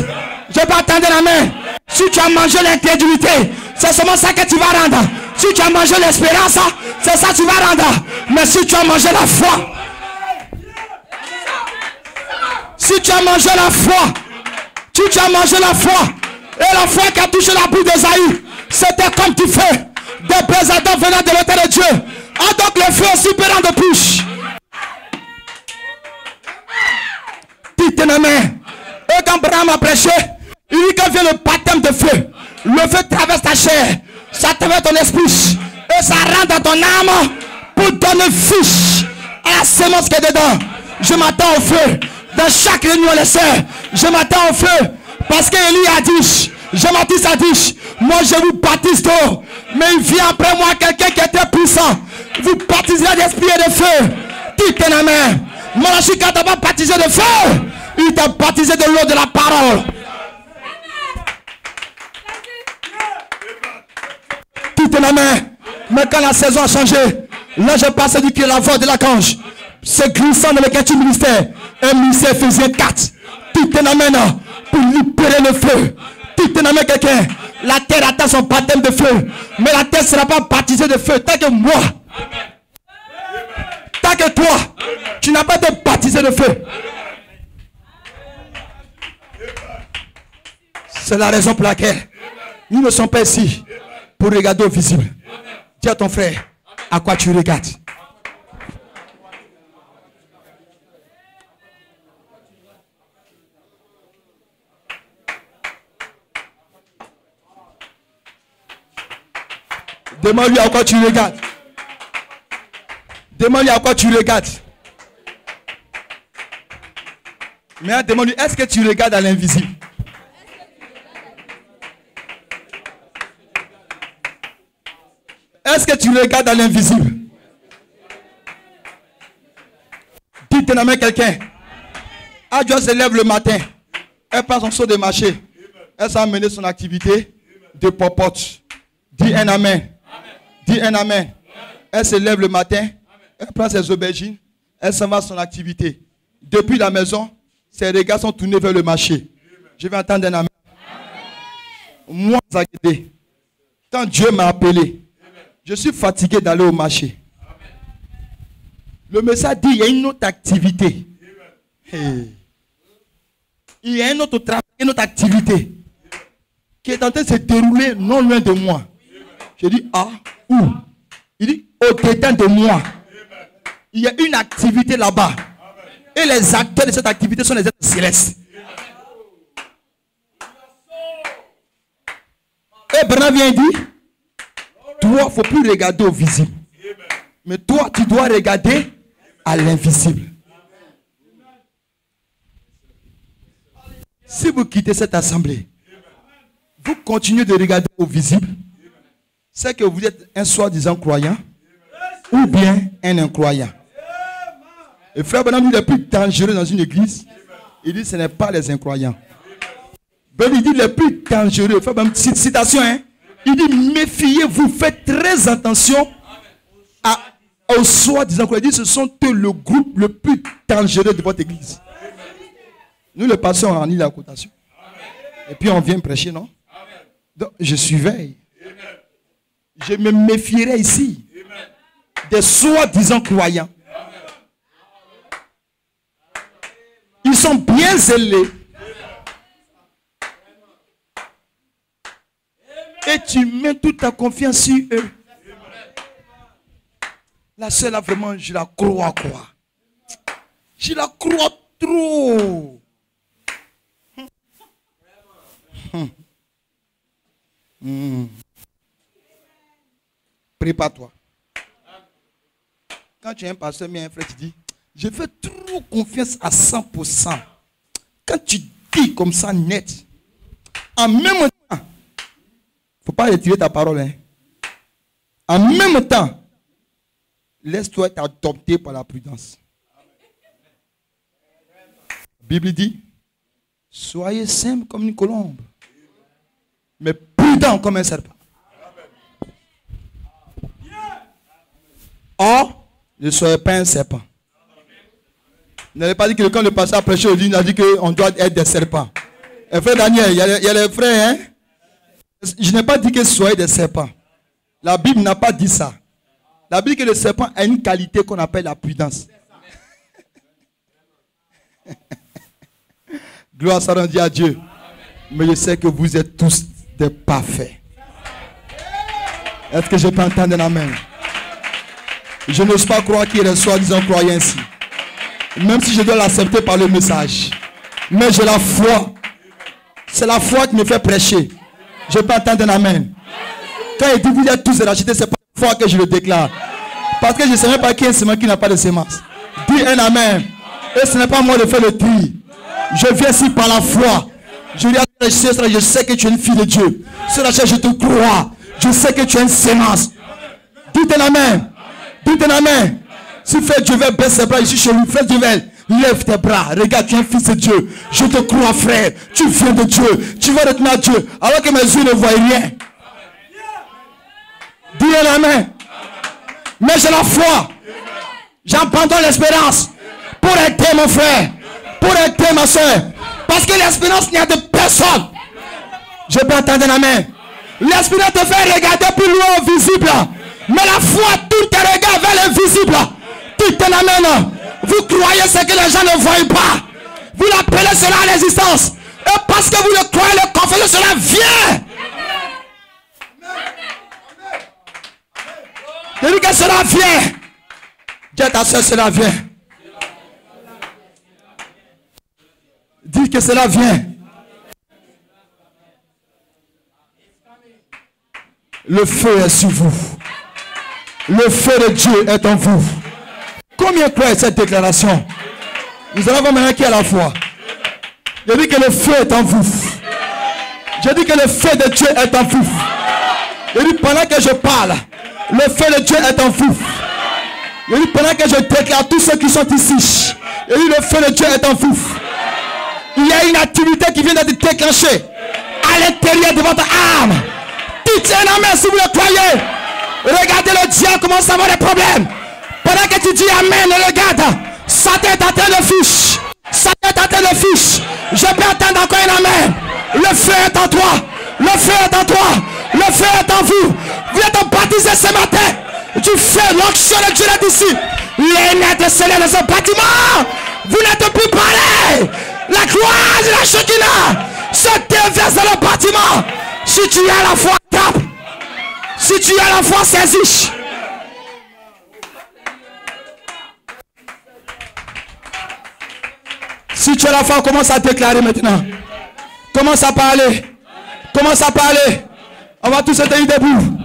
Je vais attendre la main. Si tu as mangé l'incrédulité, c'est seulement ça que tu vas rendre. Si tu as mangé l'espérance, c'est ça que tu vas rendre. Mais si tu as mangé la foi, si tu as mangé la foi, si tu as mangé la foi, et la foi qui a touché la bouche d'Esaïe, c'était comme du feu, des présidents venant de l'autel de Dieu. Ah, donc le feu aussi peut rendre plus. Dites ma main. Et quand Abraham a prêché, il dit que vient le baptême de feu. Le feu traverse ta chair, ça traverse ton esprit, et ça rentre dans ton âme pour donner vie à la semence qui est dedans. Je m'attends au feu. Dans chaque réunion, les sœurs, je m'attends au feu. Parce qu'Élie a dit, Jean-Baptiste a dit, moi je vous baptise d'eau. Mais il vient après moi quelqu'un qui était puissant. Vous baptiserez d'esprit et de feu. Dites la main. Malachi, quand t'as pas baptisé de feu, il t'a baptisé de l'eau de la parole. Dites la main. Mais quand la saison a changé, là je passe du pied la voix de l'archange. C'est glissant dans le quartier ministère. Un ministère Ephésiens 4. Dites la main pour libérer le feu. Dites la main quelqu'un. La terre attend son baptême de feu. Mais la terre ne sera pas baptisée de feu tant que moi. Tant que toi, tu n'as pas été baptisé de feu. C'est la raison pour laquelle nous ne sommes pas ici pour regarder au visible. Dis à ton frère, à quoi tu regardes? Demande-lui à quoi tu regardes. Demande-lui à quoi tu regardes. Mais demande-lui, est-ce que tu regardes à l'invisible? Est-ce que tu regardes à l'invisible? Dites à main quelqu'un. Adjoint se lève le matin. Elle prend son seau de marché. Elle s'est mené son activité de popote. Dis un amen. Dis un amen. Elle se lève le matin. Elle prend ses aubergines. Elle s'en va à son activité. Depuis la maison, ses regards sont tournés vers le marché. Je vais entendre un amen. Moi, quand Dieu m'a appelé, je suis fatigué d'aller au marché. Le message dit, il y a une autre activité. Hey. Il y a un autre travail, une autre activité qui est en train de se dérouler non loin de moi. Je dis, ah, où? Il dit, au-dedans de moi. Il y a une activité là-bas. Et les acteurs de cette activité sont les êtres célestes. Et Bernard vient dire, toi, il ne faut plus regarder au visible. Mais toi, tu dois regarder à l'invisible. Si vous quittez cette assemblée, vous continuez de regarder au visible, c'est que vous êtes un soi-disant croyant ou bien un incroyant. Et frère Branham dit le plus dangereux dans une église, il dit ce n'est pas les incroyants. Ben, il dit le plus dangereux, frère Branham, citation, hein? Il dit méfiez-vous, faites très attention aux soi-disant croyants. Il dit ce sont eux le groupe le plus dangereux de votre église. Nous le passons en lit la cotation. Et puis on vient prêcher, non? Donc je surveille. Je me méfierai ici des soi-disant croyants. Ils sont bien zélés. Et tu mets toute ta confiance sur eux. La seule là vraiment, je la crois quoi. Je la crois trop. Prépare-toi. Quand tu es un pasteur, mais un frère, tu dis, je fais trop confiance à 100%. Quand tu dis comme ça net, en même temps, il ne faut pas retirer ta parole. Hein. En même temps, laisse-toi être adopté par la prudence. La Bible dit, soyez simple comme une colombe, mais prudent comme un serpent. Or, ne soyez pas un serpent. Vous n'avez pas dit que quand le pasteur a prêché, il a dit qu'on doit être des serpents. Et frère Daniel, il y a les frères, hein? Je n'ai pas dit que soyez des serpents. La Bible n'a pas dit ça. La Bible dit que le serpent a une qualité qu'on appelle la prudence. Gloire soit rendue à Dieu. Mais je sais que vous êtes tous des parfaits. Est-ce que je peux entendre un amen? Je n'ose pas croire qu'il y ait des soi-disant croyants ici. Même si je dois l'accepter par le message. Mais j'ai la foi. C'est la foi qui me fait prêcher. Je peux entendre un amen. Quand il dit vous êtes tous rachetés, c'est pas la foi que je le déclare. Parce que je ne sais même pas qui est un semence qui n'a pas de semence. Dis un amen. Et ce n'est pas moi de faire le tri. Je viens ici par la foi. Je dis à la je sais que tu es une fille de Dieu. Sur la chaise, je te crois. Je sais que tu es une semence. Dis un amen. Dis un amen. Si frère Dieu veut baisser ses bras ici chez lui, frère Dieu veut, lève tes bras. Regarde, tu es un fils de Dieu. Je te crois, frère. Tu viens de Dieu. Tu vas retenir à Dieu. Alors que mes yeux ne voient rien. Dis un amen. Mais j'ai la foi. J'abandonne l'espérance pour aider mon frère, pour aider ma soeur. Parce que l'espérance, il n'y a de personne. Je peux entendre un amen. L'espérance te fait regarder plus loin au visible. Mais la foi, tout tes regards vers le visible. Tout un amen. Vous croyez ce que les gens ne voient pas. Vous l'appelez cela à l'existence. Et parce que vous le croyez, le confessez, cela vient. Je dis que cela vient. Dis à ta soeur, cela vient. Dis que cela vient. Le feu est sur vous. Le feu de Dieu est en vous. Combien croient cette déclaration? Nous allons voir maintenant qui est à la foi. Je dis que le feu est en vous. Je dis que le feu de Dieu est en vous. Je dis pendant que je parle, le feu de Dieu est en vous. Je dis pendant que je déclare tous ceux qui sont ici, je dis le feu de Dieu est en vous. Il y a une activité qui vient d'être déclenchée à l'intérieur de votre âme. Dites un amen si vous le croyez. Regardez le diable commence à avoir des problèmes. Pendant que tu dis amen, regarde. Satan est en train de fiche. Satan est en train de fiche. Je peux entendre encore un amen. Le feu est en toi. Le feu est en toi. Le feu est en vous. Vous êtes baptisés ce matin. Du feu, l'onction de Dieu est ici. Les nets scellés de ce bâtiment. Vous n'êtes plus pareil. La gloire de la Shekinah se déverse dans le bâtiment. Si tu as la foi, tape. Si tu as la foi, saisis. Si tu as la foi, commence à déclarer maintenant. Commence à parler. Commence à parler. On va tous se tenir debout.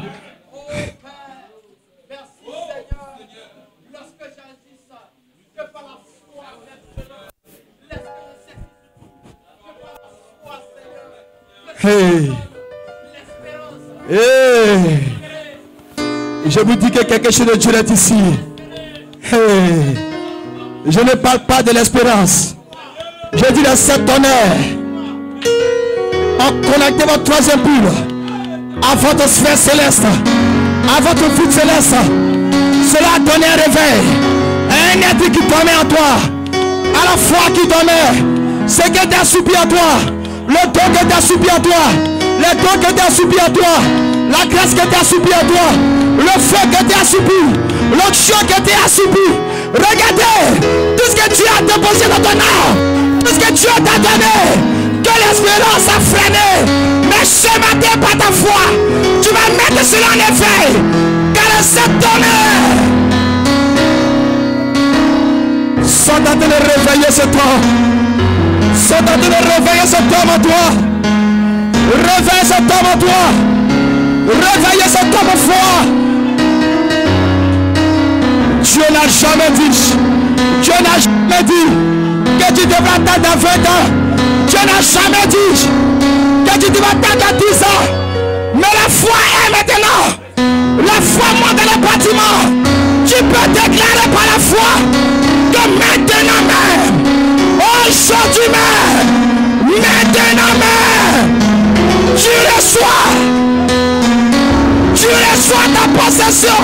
Hey. Hey. Je vous dis que quelque chose de Dieu est ici. Hey. Je ne parle pas de l'espérance. Je dis de cet honneur. En connectant votre troisième bulle à votre sphère céleste, à votre foot céleste. Cela a donné un réveil. Un esprit qui dormait en toi. À la foi qui dormait. Ce qui était assoupi en toi. Le don qui était assoupi en toi. Les dons qui étaient assoupis à toi. La grâce qui était assoupie à toi. Le feu qui était assoupi. L'onction qui était assoupie. Regardez tout ce que Dieu a déposé dans ton âme. Tout ce que Dieu t'a donné. Que l'espérance a freiné. Mais ce matin par ta foi, tu vas mettre cela en éveil. Car cette honneur sont en train de réveiller cet homme. Sont en train de réveiller cet homme en toi. Réveille cet homme en toi. Réveille cet homme en foi. Dieu n'a jamais dit. Dieu n'a jamais dit que tu devras attendre à 20 ans. Dieu n'a jamais dit que tu devras attendre à 10 ans. Mais la foi est maintenant. La foi monte dans le bâtiment. Tu peux déclarer par la foi que maintenant même, aujourd'hui même, maintenant même, tu reçois ta possession.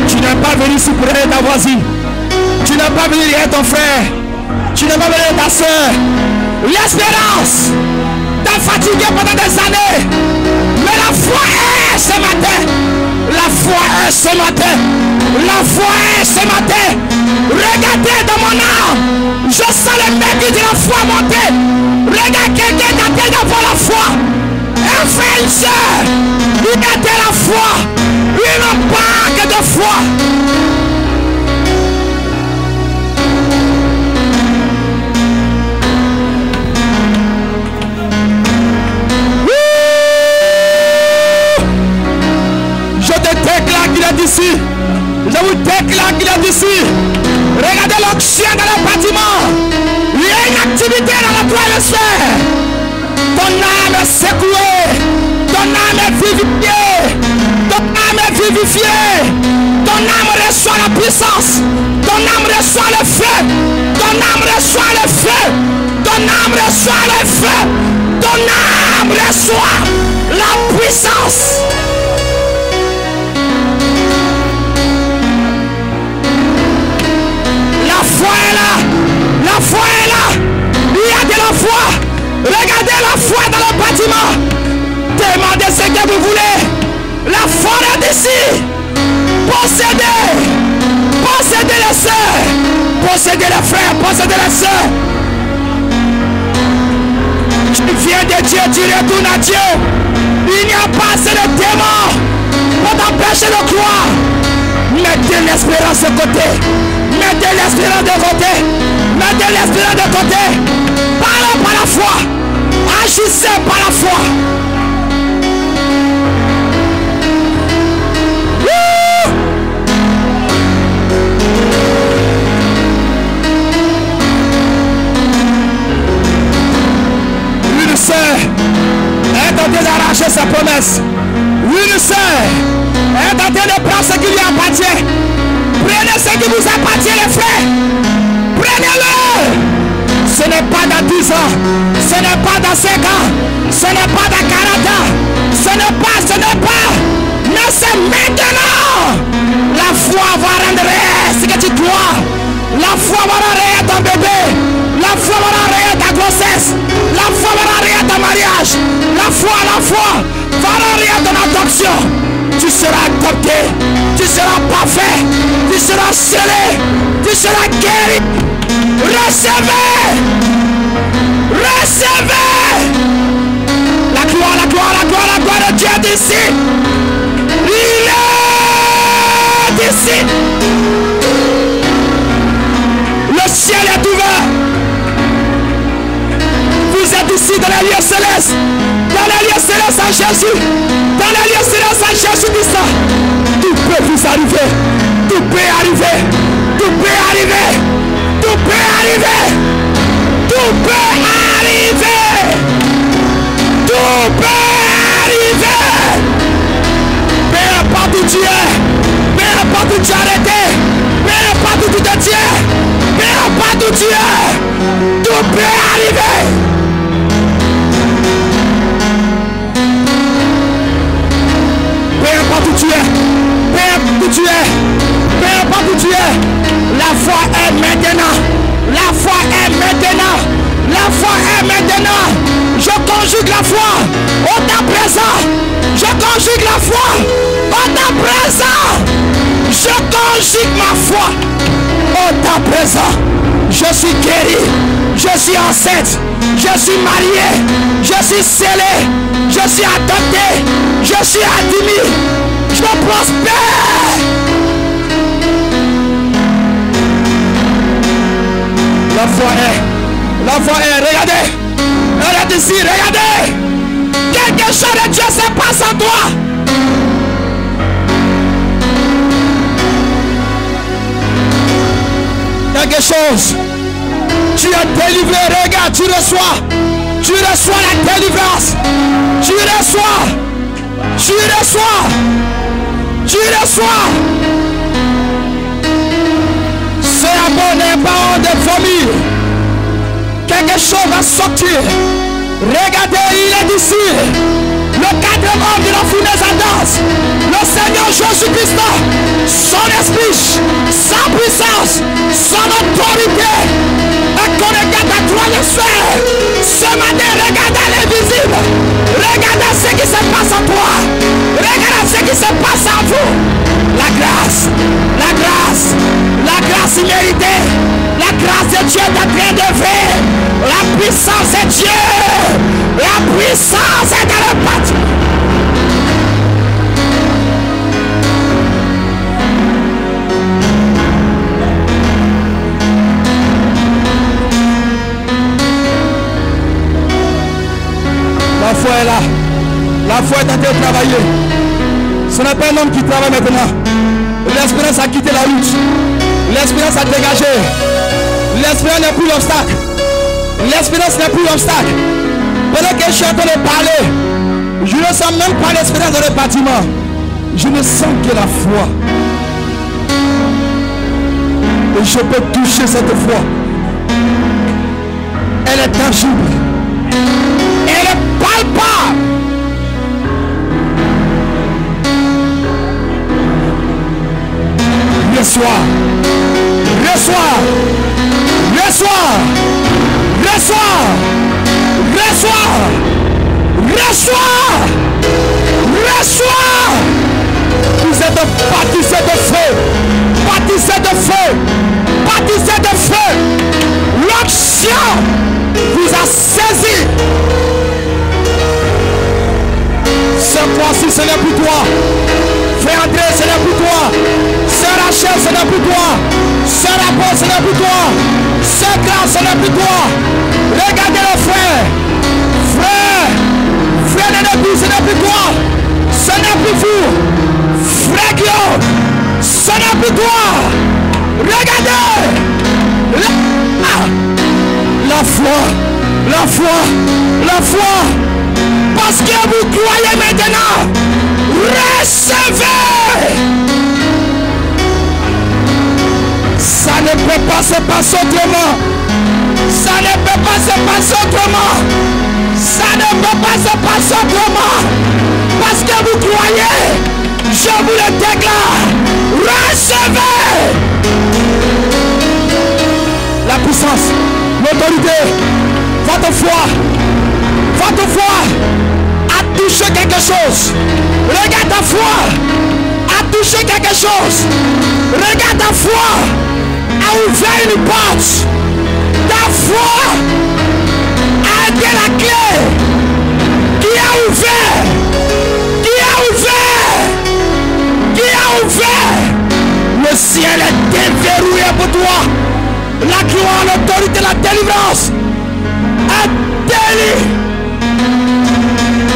Tu n'es pas venu ici pour aider ta voisine. Tu n'es pas venu aider ton frère. Tu n'es pas venu aider ta soeur. L'espérance t'a fatigué pendant des années. Mais la foi est ce matin. La foi est ce matin. La foi est ce matin. Regardez dans mon âme. Je sens le mépris de la foi monter. Regarde quelqu'un qui a d'avoir la foi. Un frère, une soeur. Il a de la foi. Une banque de foi. Qu'il est d'ici. Je vous déclare qu'il est d'ici. Regardez l'onction dans le bâtiment. Il y a une activité dans la toile sphère. Ton âme est secouée. Ton âme est vivifiée. Ton âme est vivifiée. Ton âme reçoit la puissance. Ton âme reçoit le feu. Ton âme reçoit le feu. Ton âme reçoit le feu. Ton âme reçoit la puissance. La foi est là. La foi est là. Il y a de la foi. Regardez la foi dans le bâtiment. Demandez ce que vous voulez. La foi est d'ici. Possédez. Possédez les sœurs. Possédez les frères. Possédez les sœurs. Tu viens de Dieu. Tu retournes à Dieu. Il n'y a pas assez de démons pour t'empêcher de croire. Mettez l'espérance de côté. Mettez l'espérance de côté. Mettez l'espérance de côté. Parlez par la foi. Agissez par la foi. Une sœur est en train d'arracher sa promesse. Une sœur est en train de prendre ce qui lui appartient. Prenez ce qui vous appartient, les frères. Prenez-le. Ce n'est pas dans 10 ans. Ce n'est pas dans 5 ans. Ce n'est pas dans 40 ans. Ce n'est pas. Mais c'est maintenant. La foi va rendre réel ce que tu dois. La foi va rendre réel ton bébé. La foi va rendre réel ta grossesse. La foi va rendre réel ton mariage. La foi va rendre réel ton adoption. Tu seras adopté, tu seras parfait, tu seras scellé, tu seras guéri. Recevez, recevez la gloire, la gloire, la gloire, la gloire de Dieu d'ici. Il est d'ici. Le ciel est ouvert. Vous êtes est ici dans les lieux célestes. Dans les lieux célestes à Jésus. Dans les lieux célestes à Jésus-Christ. Tout peut vous arriver. Tout peut arriver. Tout peut arriver. Tout peut arriver. Tout peut arriver. Tout peut arriver. Peu importe où tu es. Peu importe où tu es arrêté. Peu importe où tu te tiens. Peu importe où tu es. Tout peut arriver. Peu importe où tu es. Peu importe où tu es. Peu importe où tu es. La foi est maintenant. La foi est maintenant. La foi est maintenant. Je conjugue la foi au temps présent. Je conjugue la foi au temps présent. Je conjugue ma foi au temps présent. Je suis guéri. Je suis enceinte. Je suis marié. Je suis scellé. Je suis adopté. Je suis admis. Je prospère. La foi est, regardez, regardez ici, regardez, quelque chose de Dieu se passe en toi. Quelque chose, tu es délivré, regarde, tu reçois la délivrance, tu reçois. C'est un bon parent de famille. Quelque chose va sortir. Regardez, il est ici. Le quatrième homme de la fournaise à danse. Le Seigneur Jésus-Christ. Son esprit, sa puissance, son autorité. Et qu'on regarde à toi les frères. Ce matin, regardez l'invisible. Regardez ce qui se passe en toi. Regardez ce qui se passe en vous. La grâce imméritée. La grâce de Dieu est en train de faire. La puissance de Dieu. La puissance est dans le bâtiment. La foi est là. La foi est en train de travailler. Ce n'est pas un homme qui travaille maintenant. L'espérance a quitté la route. L'espérance a dégagé. L'espérance n'est plus l'obstacle. L'espérance n'est plus l'obstacle. Pendant que je suis en train de parler, je ne sens même pas l'espérance dans le bâtiment. Je ne sens que la foi. Et je peux toucher cette foi. Elle est tangible. Elle est palpable. Reçois. Vous êtes baptisés de feu. Baptisés de feu. L'onction vous a saisi. Ce fois-ci, ce n'est plus toi. Frère André, ce n'est plus toi. Sœur Rachel, ce n'est plus toi. Sœur Apôtre, ce n'est plus toi. Sœur Grâce, ce n'est plus toi. Regardez le frère. Frère Nénébi, ce n'est plus toi. Ce n'est plus vous. Frère Guillaume, ce n'est plus toi. Regardez. La foi. Parce que vous croyez maintenant. Recevez. Ça ne peut pas se passer autrement. Ça ne peut pas se passer autrement. Parce que vous croyez. Je vous le déclare. Recevez. La puissance, l'autorité, votre foi a touché quelque chose. Regarde ta foi a touché quelque chose. Regarde ta foi a ouvert une porte. Ta foi a été la clé qui a ouvert. Le ciel est déverrouillé pour toi. La gloire, l'autorité, la délivrance est délit.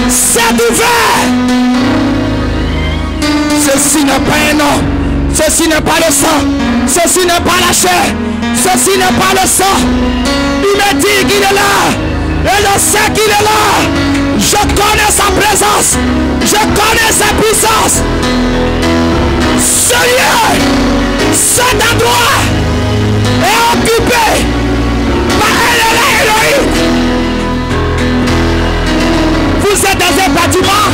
C'est ouvert. Ceci n'est pas un nom. Ceci n'est pas le sang. Ceci n'est pas la chair. Ceci n'est pas le sang. Il me dit qu'il est là. Et je sais qu'il est là. Je connais sa présence. Je connais sa puissance. Ce lieu, cet endroit est occupé par Elohim. Vous êtes dans un bâtiment,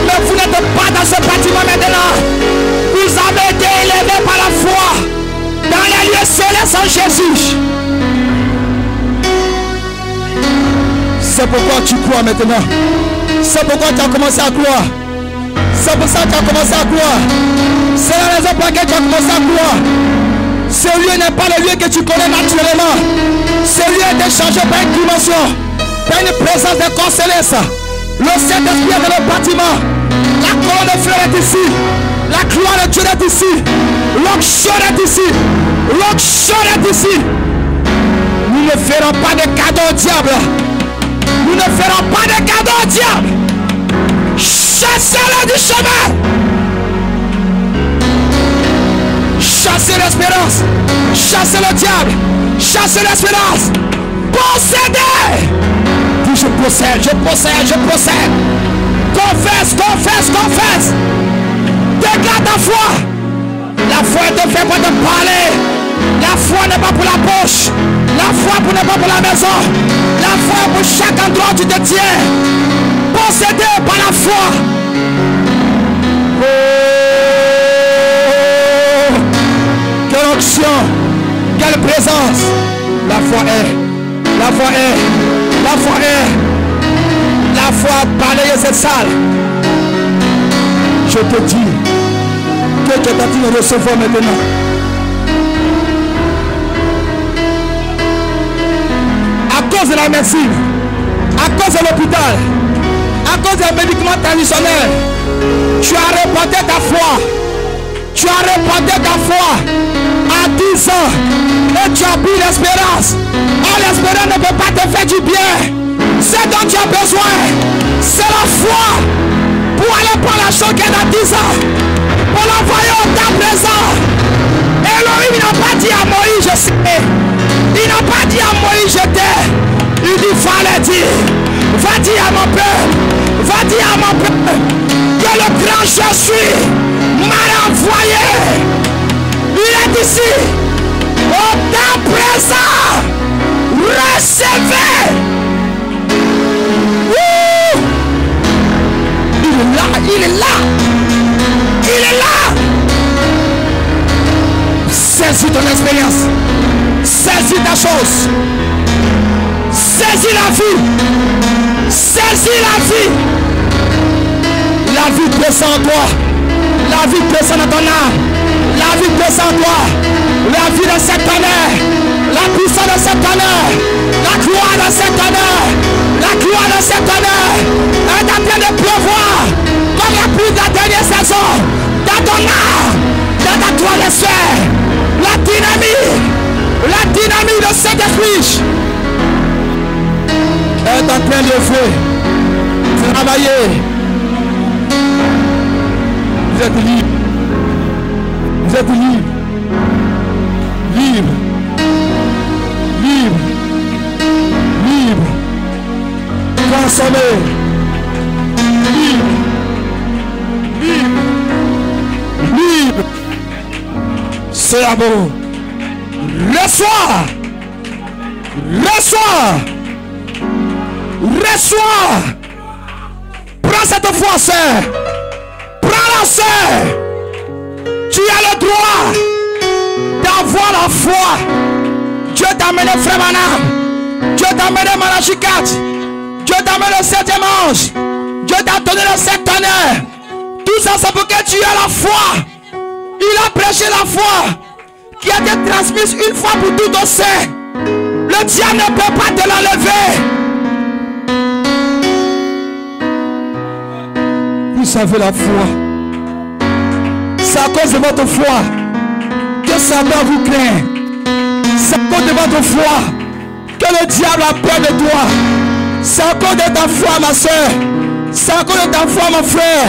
mais vous n'êtes pas dans ce bâtiment maintenant. Vous avez été élevés par la foi dans les lieux célestes en Jésus. C'est pourquoi tu crois maintenant. C'est pourquoi tu as commencé à croire. C'est pour ça que tu as commencé à croire. C'est la raison pour laquelle tu as commencé à croire. Ce lieu n'est pas le lieu que tu connais naturellement. Ce lieu est échangé par une dimension, par une présence de corps céleste. Le Saint-Esprit est dans le bâtiment. La colonne de feu est ici. La gloire de Dieu est ici. L'onction est ici. L'onction est ici. Nous ne ferons pas de cadeau au diable. Nous ne ferons pas de cadeau au diable. Chassez-le du chemin. Chassez l'espérance. Chassez le diable. Chassez l'espérance. Possédez. Dis je possède, je possède, je possède. Confesse, confesse, confesse. Déclare ta foi. La foi est faite pour te parler. La foi n'est pas pour la poche. La foi n'est pas pour la maison. La foi est pour chaque endroit où tu te tiens. Possédé par la foi. Oh, quelle onction, quelle présence. La foi est, la foi est, la foi est. La foi a balayé cette salle. Je te dis que tu es en train de recevoir maintenant. À cause de la médecine, à cause de l'hôpital, à cause des médicaments traditionnels, tu as reporté ta foi. Tu as reporté ta foi à 10 ans et tu as pris l'espérance. Oh, l'espérance ne peut pas te faire du bien. Ce dont tu as besoin, c'est la foi pour aller prendre la chose qui est dans 10 ans, pour l'envoyer au temps présent. Elohim n'a pas dit à Moïse, je sais. Il n'a pas dit à Moïse, je t'ai. Il dit, fallait dire. Va dire à mon peuple. Va dire à mon peuple que le grand je suis m'a envoyé. Il est ici. Au temps présent. Recevez. Il est là. Il est là. Il est là. Saisis ton expérience. Saisis ta chose. Saisis la vie. Saisis la vie. La vie descend en toi. La vie descend dans ton âme. La vie descend en toi. La vie de cette année. La puissance de cette année. La gloire de cette année. La gloire de cette année. Elle est en train de pleuvoir comme la pluie de la dernière saison. Dans ton âme. Dans ta toile sphère. La dynamique de cet esprit est en train de faire travailler. Vous êtes libre. Vous êtes libre. Libre. Libre. Libre. Consommé. Libre. Libre. Libre. C'est l'amour. Reçois. Reçois. Reçois. Prends cette foi, sœur. Prends-la, sœur. Tu as le droit d'avoir la foi. Dieu t'a amené frère Manam. Dieu t'a amené Malachikat. Dieu t'a amené le 7e ange. Dieu t'a donné le 7 tonnerres. Tout ça, c'est pour que tu aies la foi. Il a prêché la foi qui a été transmise une fois pour tout au sein. Le diable ne peut pas te l'enlever. Vous avez la foi. C'est à cause de votre foi que Satan vous craint. C'est à cause de votre foi que le diable a peur de toi. C'est à cause de ta foi, ma soeur. C'est à cause de ta foi, mon frère,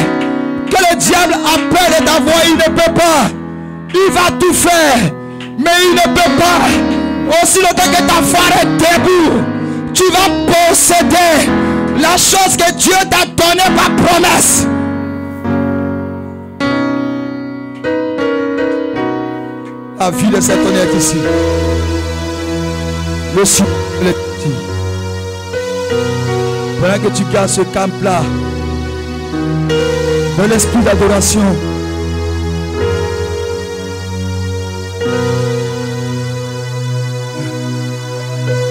que le diable a peur de ta voix. Il ne peut pas. Il va tout faire, mais il ne peut pas. Aussi longtemps que ta foi est debout, tu vas posséder la chose que Dieu t'a donnée par promesse. La vie de cet homme est ici. Le ciel est ici. Pendant que tu gardes ce camp-là, dans l'esprit d'adoration,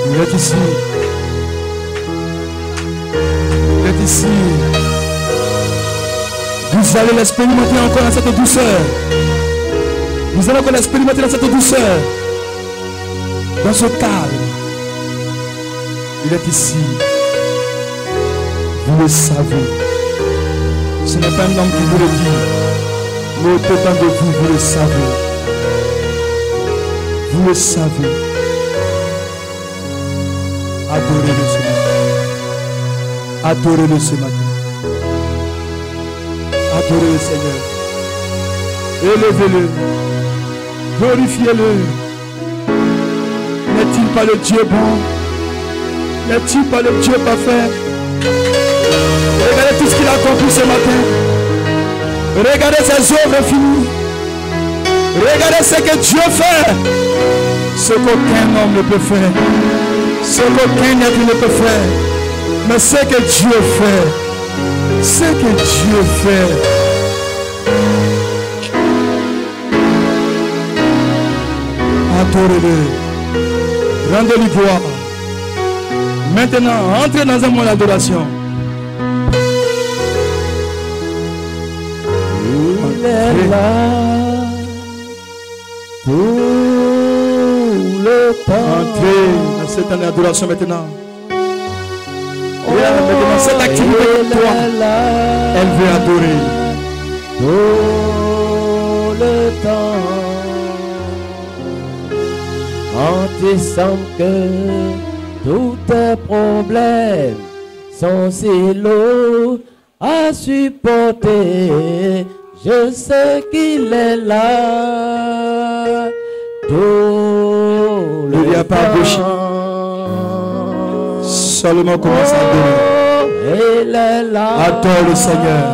il est ici. Il est ici. Vous allez l'expérimenter encore dans cette douceur. Vous allez encore l'expérimenter dans cette douceur. Dans ce calme. Il est ici. Vous le savez. Ce n'est pas un homme qui vous le dit. Mais autant de vous, vous le savez. Vous le savez. Adorez-le ce matin. Adorez-le ce matin. Adorez le Seigneur. Élevez-le. Glorifiez-le. N'est-il pas le Dieu bon? N'est-il pas le Dieu parfait? Regardez tout ce qu'il a accompli ce matin. Regardez ses œuvres finies. Regardez ce que Dieu fait. Ce qu'aucun homme ne peut faire. Ce qu'aucun être ne peut faire. Mais ce que Dieu fait. Ce que Dieu fait. Adorez-le. Rendez-lui gloire. Maintenant, entrez dans un moment d'adoration. Il est là tout le temps. Entrez dans cette année d'adoration maintenant. Regarde maintenant cette activité pour toi. Elle veut adorer. Tout le temps. En disant que tous tes problèmes sont si lourds à supporter, je sais qu'il est là tout le a pas de temps. Seulement commence à adorer. Il est là. Adore le Seigneur.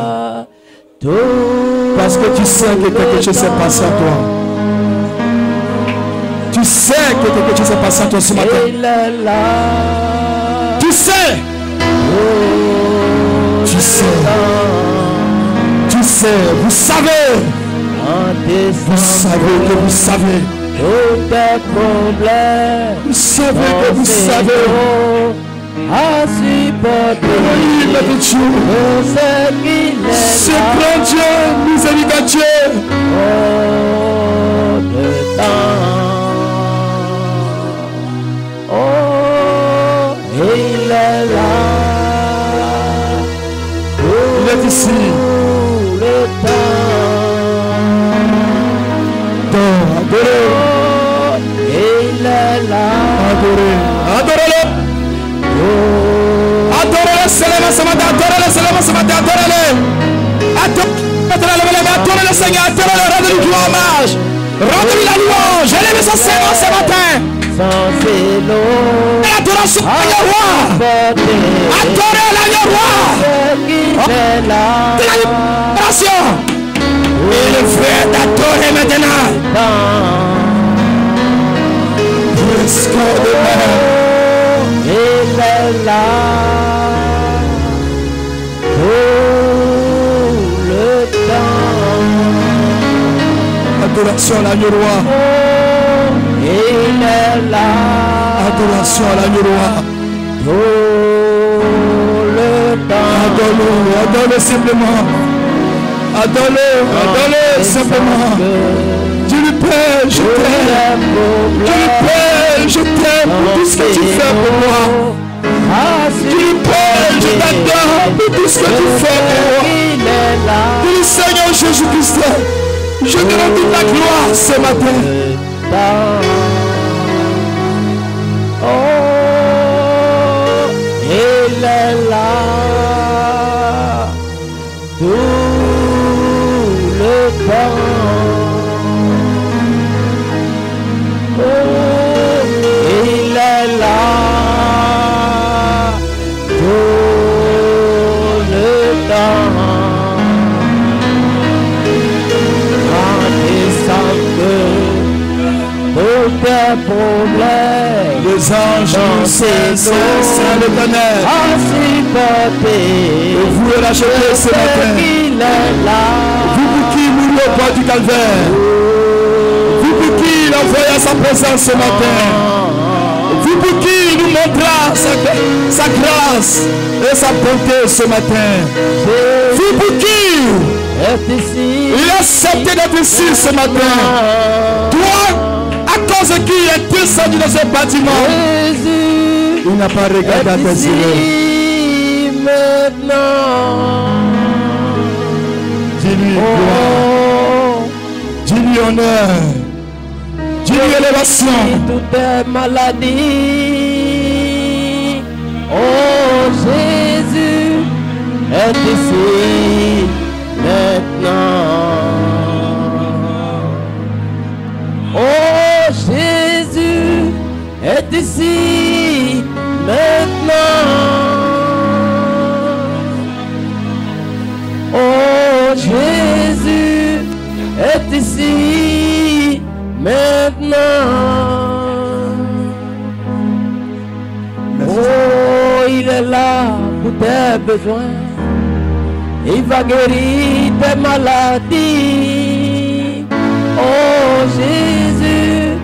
Parce que tu sais que quelque chose s'est passé à toi. Tu sais que quelque chose s'est passé à toi ce matin. Il est là. Tu sais. Tu sais. Tu sais. Vous savez. Vous savez que vous savez. Tous tes problèmes. Vous savez que vous savez. À supporter. Oui, mais Dieu. Ce grand Dieu, miséricordieux. Oh, de temps. Oh, il est là. Il est ici. Le temps. Adorez. Oh, il est là. Adorez. Adorez-le. Adorez-le seulement ce matin. Adorez-le seulement ce matin. Adorez-le. Adorez-le Seigneur. Adorez-le. Rendez-lui du hommage. Rendez-lui la louange. Élevez son Seigneur ce matin. L'adoration à l'agneau roi. Adorez l'agneau roi. L'adoration. Il est vrai d'adorer maintenant. Presque demain. Il est là tout le temps. Adoration à l'agneau roi. Il est là. Adoration à l'agneau roi. Tout le temps. Adore-le, adore-le simplement. Adore-le, adore-le simplement. Dis-lui Père, je t'aime. Dis-lui Père, je t'aime pour tout ce que tu fais pour moi. Dis-lui Père, je t'adore pour tout ce que tu fais pour moi. Dis-lui Seigneur Jésus-Christ, je te rends toute la gloire ce matin. Oh, il est Les anges nous cessent l'Éternel. à supporter Et vous le rachetez ce matin. qu'il est là. Vous pour qui mourut au bord du calvaire. Vous pour qui il envoya sa présence ce matin. Vous pour qui il nous montra sa grâce et sa bonté ce matin. Vous pour qui Est ici. il a accepté d'être ici ce matin. Toi, à cause de qui il est descendu dans ce bâtiment. Jésus Il n'a pas regardé à tes yeux. ici maintenant. Dis-lui gloire. Dis-lui honneur. Dis-lui élévation. Toutes tes maladies. Oh Jésus est ici maintenant. Oh Jésus est ici maintenant. Oh Jésus est ici maintenant. Oh, il est là pour tes besoins. Il va guérir tes maladies. Oh, Jésus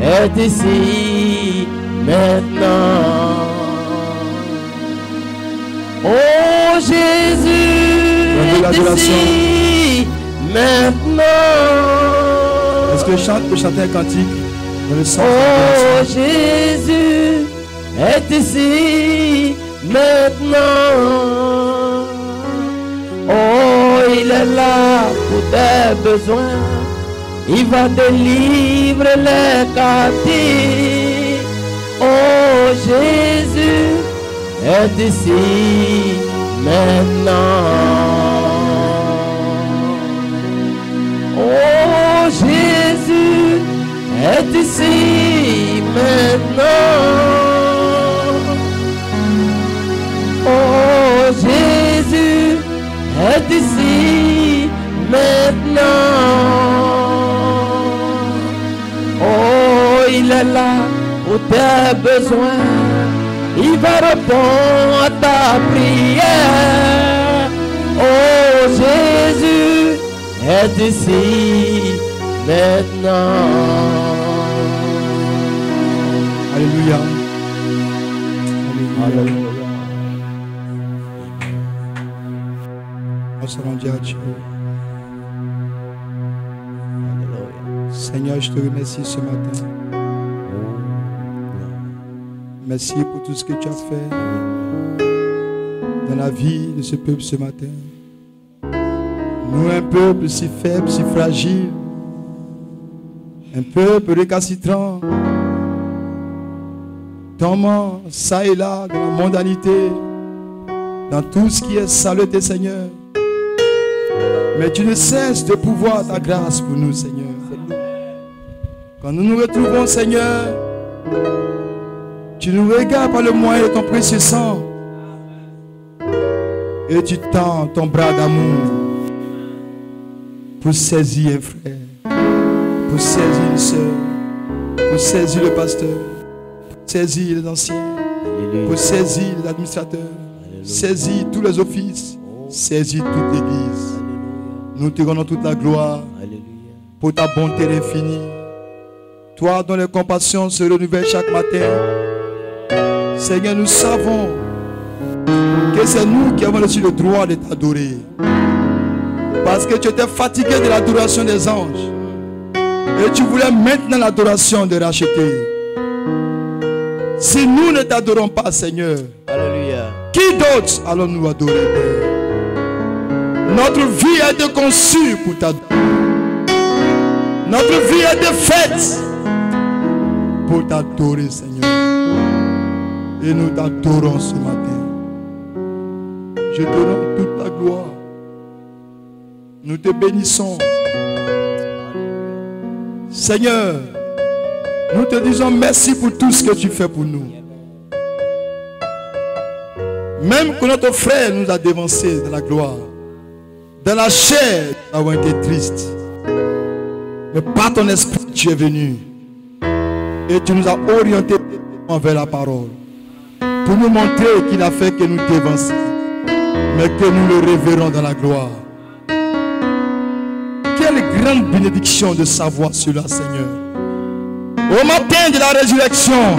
est ici maintenant. Oh, Jésus est ici maintenant. Est-ce que chante peut chanter un cantique dans le sens Oh Jésus est ici maintenant. Oh, il est là pour tes besoins. Il va délivrer les captifs. Oh Jésus est ici maintenant. Oh Jésus est ici maintenant. Oh Jésus est ici maintenant. Oh, il est là pour tes besoins. Il va répondre à ta prière. Oh Jésus est ici maintenant. Alléluia. Alléluia. On se rendit à Dieu. Seigneur, je te remercie ce matin. Merci pour tout ce que tu as fait dans la vie de ce peuple ce matin. Nous, un peuple si faible, si fragile, un peuple récalcitrant, tombant ça et là dans la mondanité, dans tout ce qui est saleté, Seigneur. Mais tu ne cesses de pouvoir ta grâce pour nous, Seigneur. Quand nous nous retrouvons, Seigneur, tu nous regardes par le moyen de ton précieux sang et tu tends ton bras d'amour pour saisir un frère, pour saisir une soeur, pour saisir le pasteur, pour saisir les anciens, pour saisir l'administrateur, saisir tous les offices, saisir toute l'église. Nous te rendons toute la gloire pour ta bonté infinie. Toi dont les compassions se renouvellent chaque matin. Seigneur, nous savons que c'est nous qui avons reçu le droit de t'adorer. Parce que tu étais fatigué de l'adoration des anges. Et tu voulais maintenant l'adoration de racheter. Si nous ne t'adorons pas, Seigneur, Alléluia. qui d'autre allons-nous adorer, Père? Notre vie a été conçue pour t'adorer. Notre vie a été faite pour t'adorer, Seigneur. Et nous t'adorons ce matin. Je te rends toute ta gloire. Nous te bénissons. Seigneur, nous te disons merci pour tout ce que tu fais pour nous. Même que notre frère nous a dévancés dans la gloire, dans la chair, nous avons été tristes. Mais par ton esprit, tu es venu. Et tu nous as orientés envers la parole. Pour nous montrer qu'il a fait que nous dévancions, mais que nous le révérons dans la gloire. Quelle grande bénédiction de savoir cela, Seigneur. Au matin de la résurrection,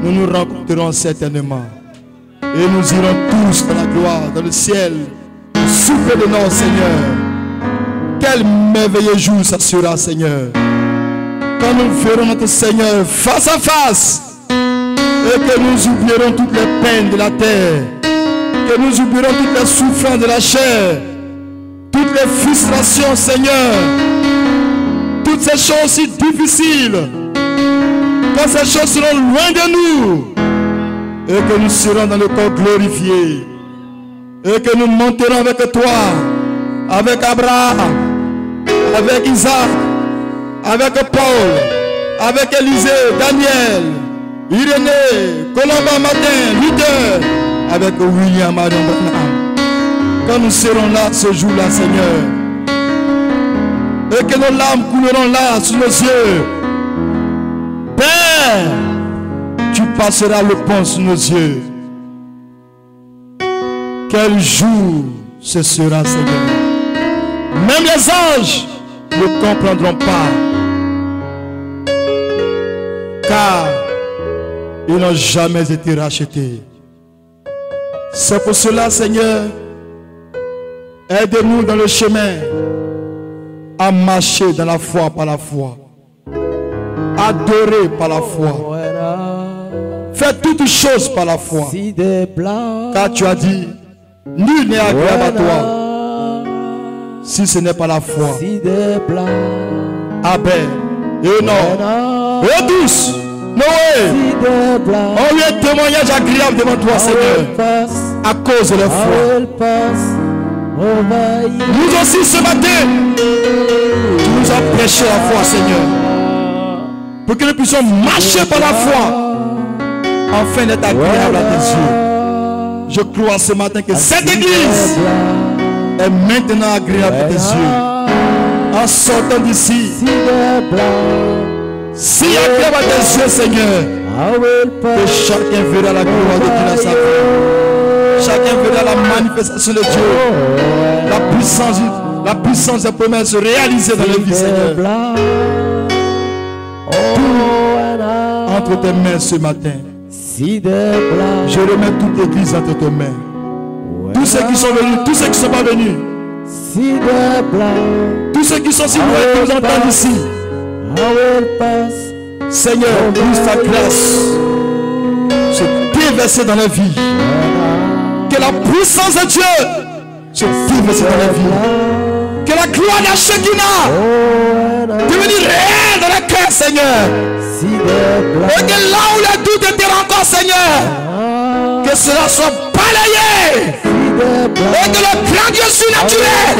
nous nous rencontrerons certainement. Et nous irons tous dans la gloire, dans le ciel, au souffle de notre Seigneur. Quel merveilleux jour ça sera, Seigneur. Quand nous verrons notre Seigneur face à face. Et que nous oublierons toutes les peines de la terre. Que nous oublierons toutes les souffrances de la chair. Toutes les frustrations, Seigneur. Toutes ces choses si difficiles. Quand ces choses seront loin de nous. Et que nous serons dans le corps glorifié. Et que nous monterons avec toi. Avec Abraham. Avec Isaac. Avec Paul. Avec Élisée, Daniel, Irénée, Colomba Martin, Luther. Avec William Adam Branham. Quand nous serons là ce jour-là, Seigneur. Et que nos larmes couleront là sur nos yeux. Père, tu passeras le pont sur nos yeux. Quel jour ce sera, Seigneur. Même les anges ne comprendront pas. Car ils n'ont jamais été rachetés. C'est pour cela, Seigneur, aide-nous dans le chemin à marcher dans la foi par la foi. Adorer par la foi. Faire toutes choses par la foi. Car tu as dit, nul n'est agréable à toi si ce n'est pas la foi. Abel, Enoch, et tous, Noé, ont eu un témoignage agréable devant toi, Seigneur, à cause de leur foi. Nous aussi ce matin, tu nous as prêché la foi, Seigneur, pour que nous puissions marcher par la foi, afin d'être agréable à tes yeux. Je crois ce matin que cette église est maintenant agréable à tes yeux. En sortant d'ici, si agréable à tes yeux, Seigneur, que chacun verra la gloire de Dieu dans sa vie. Chacun verra la manifestation de Dieu, la puissance des promesses réalisées dans la vie, Seigneur. Tout entre tes mains ce matin. Je remets toute l'église entre tes mains. Tous ceux qui sont venus, tous ceux qui ne sont pas venus, tous ceux qui sont si loin que nous entendons ici. Seigneur, pousse ta grâce se déverser dans la vie. Que la puissance de Dieu se déverse dans la vie. Que la gloire de la Shekinah devienne réelle dans le cœur, Seigneur. Et que là où les doutes étaient encore, Seigneur, que cela soit balayé. Et que le plan Dieu surnaturel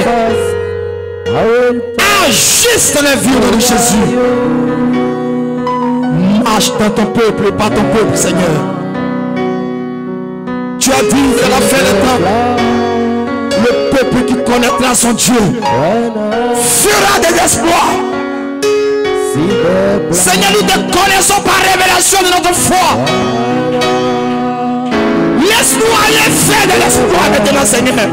agisse dans la vie de Jésus. Marche dans ton peuple et pas ton peuple, Seigneur. Tu as dit que la fin des temps, le peuple qui connaîtra son Dieu fera des exploits. Seigneur, nous te connaissons par révélation de notre foi. Laisse-nous aller faire de l'espoir maintenant, Seigneur.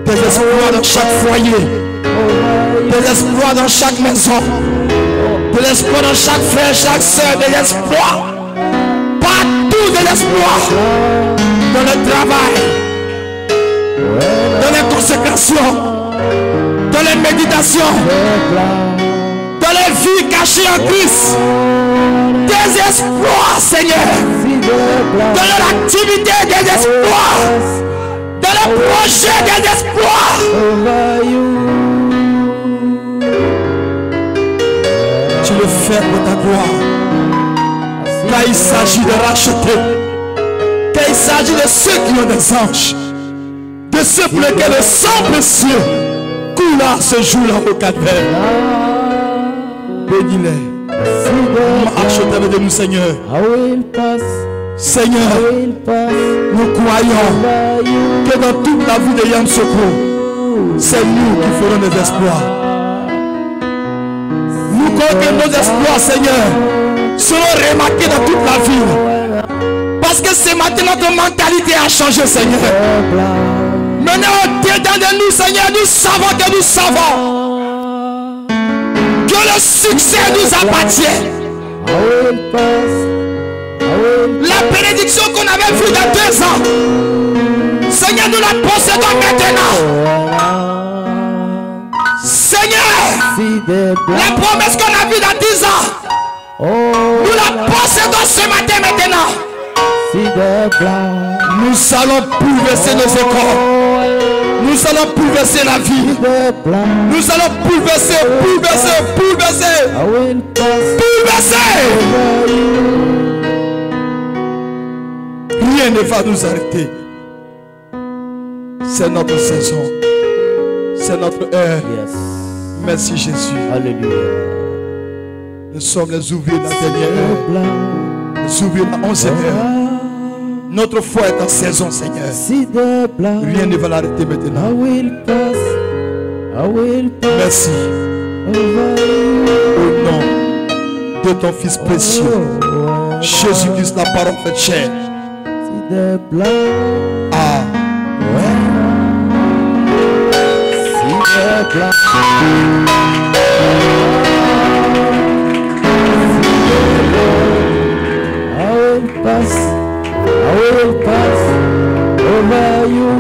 Des espoirs dans chaque foyer. Des espoirs dans chaque maison. Des espoirs dans chaque frère, chaque soeur. Des espoirs. Partout des espoirs. Dans le travail. Dans les consécrations. Dans les méditations. Dans les vies cachées en Christ. Des espoirs, Seigneur. Dans leur activité, des espoirs. Dans le projet, des espoirs. Tu le fais pour ta gloire. Car il s'agit de racheter. Car il s'agit de ceux qui ont des anges. De ceux pour lesquels le sang précieux coula ce jour-là au calvaire. Bénis-les. Marche au travers de nous, Seigneur. Seigneur, nous croyons que dans toute la vie de Yam Soko, c'est nous qui ferons des espoirs. Nous croyons que nos espoirs, Seigneur, seront remarqués dans toute la ville. Parce que ce matin, notre mentalité a changé, Seigneur. Maintenant, au-dedans de nous, Seigneur, nous savons que nous savons que le succès nous appartient. La bénédiction qu'on avait vue dans 2 ans, Seigneur, nous la possédons maintenant. Seigneur, la promesse qu'on a vue dans 10 ans, nous la possédons ce matin maintenant. Nous allons bouleverser nos écoles. Nous allons bouleverser la vie. Nous allons bouleverser. Rien ne va nous arrêter. C'est notre saison. C'est notre heure. Merci Jésus. Alléluia. Nous sommes les ouvriers de la dernière heure. Les ouvriers de la 11e heure. Notre foi est en saison, Seigneur. Rien ne va l'arrêter maintenant. Merci. Au nom de ton Fils précieux, Jésus-Christ, la parole faite chair. I will pass over you.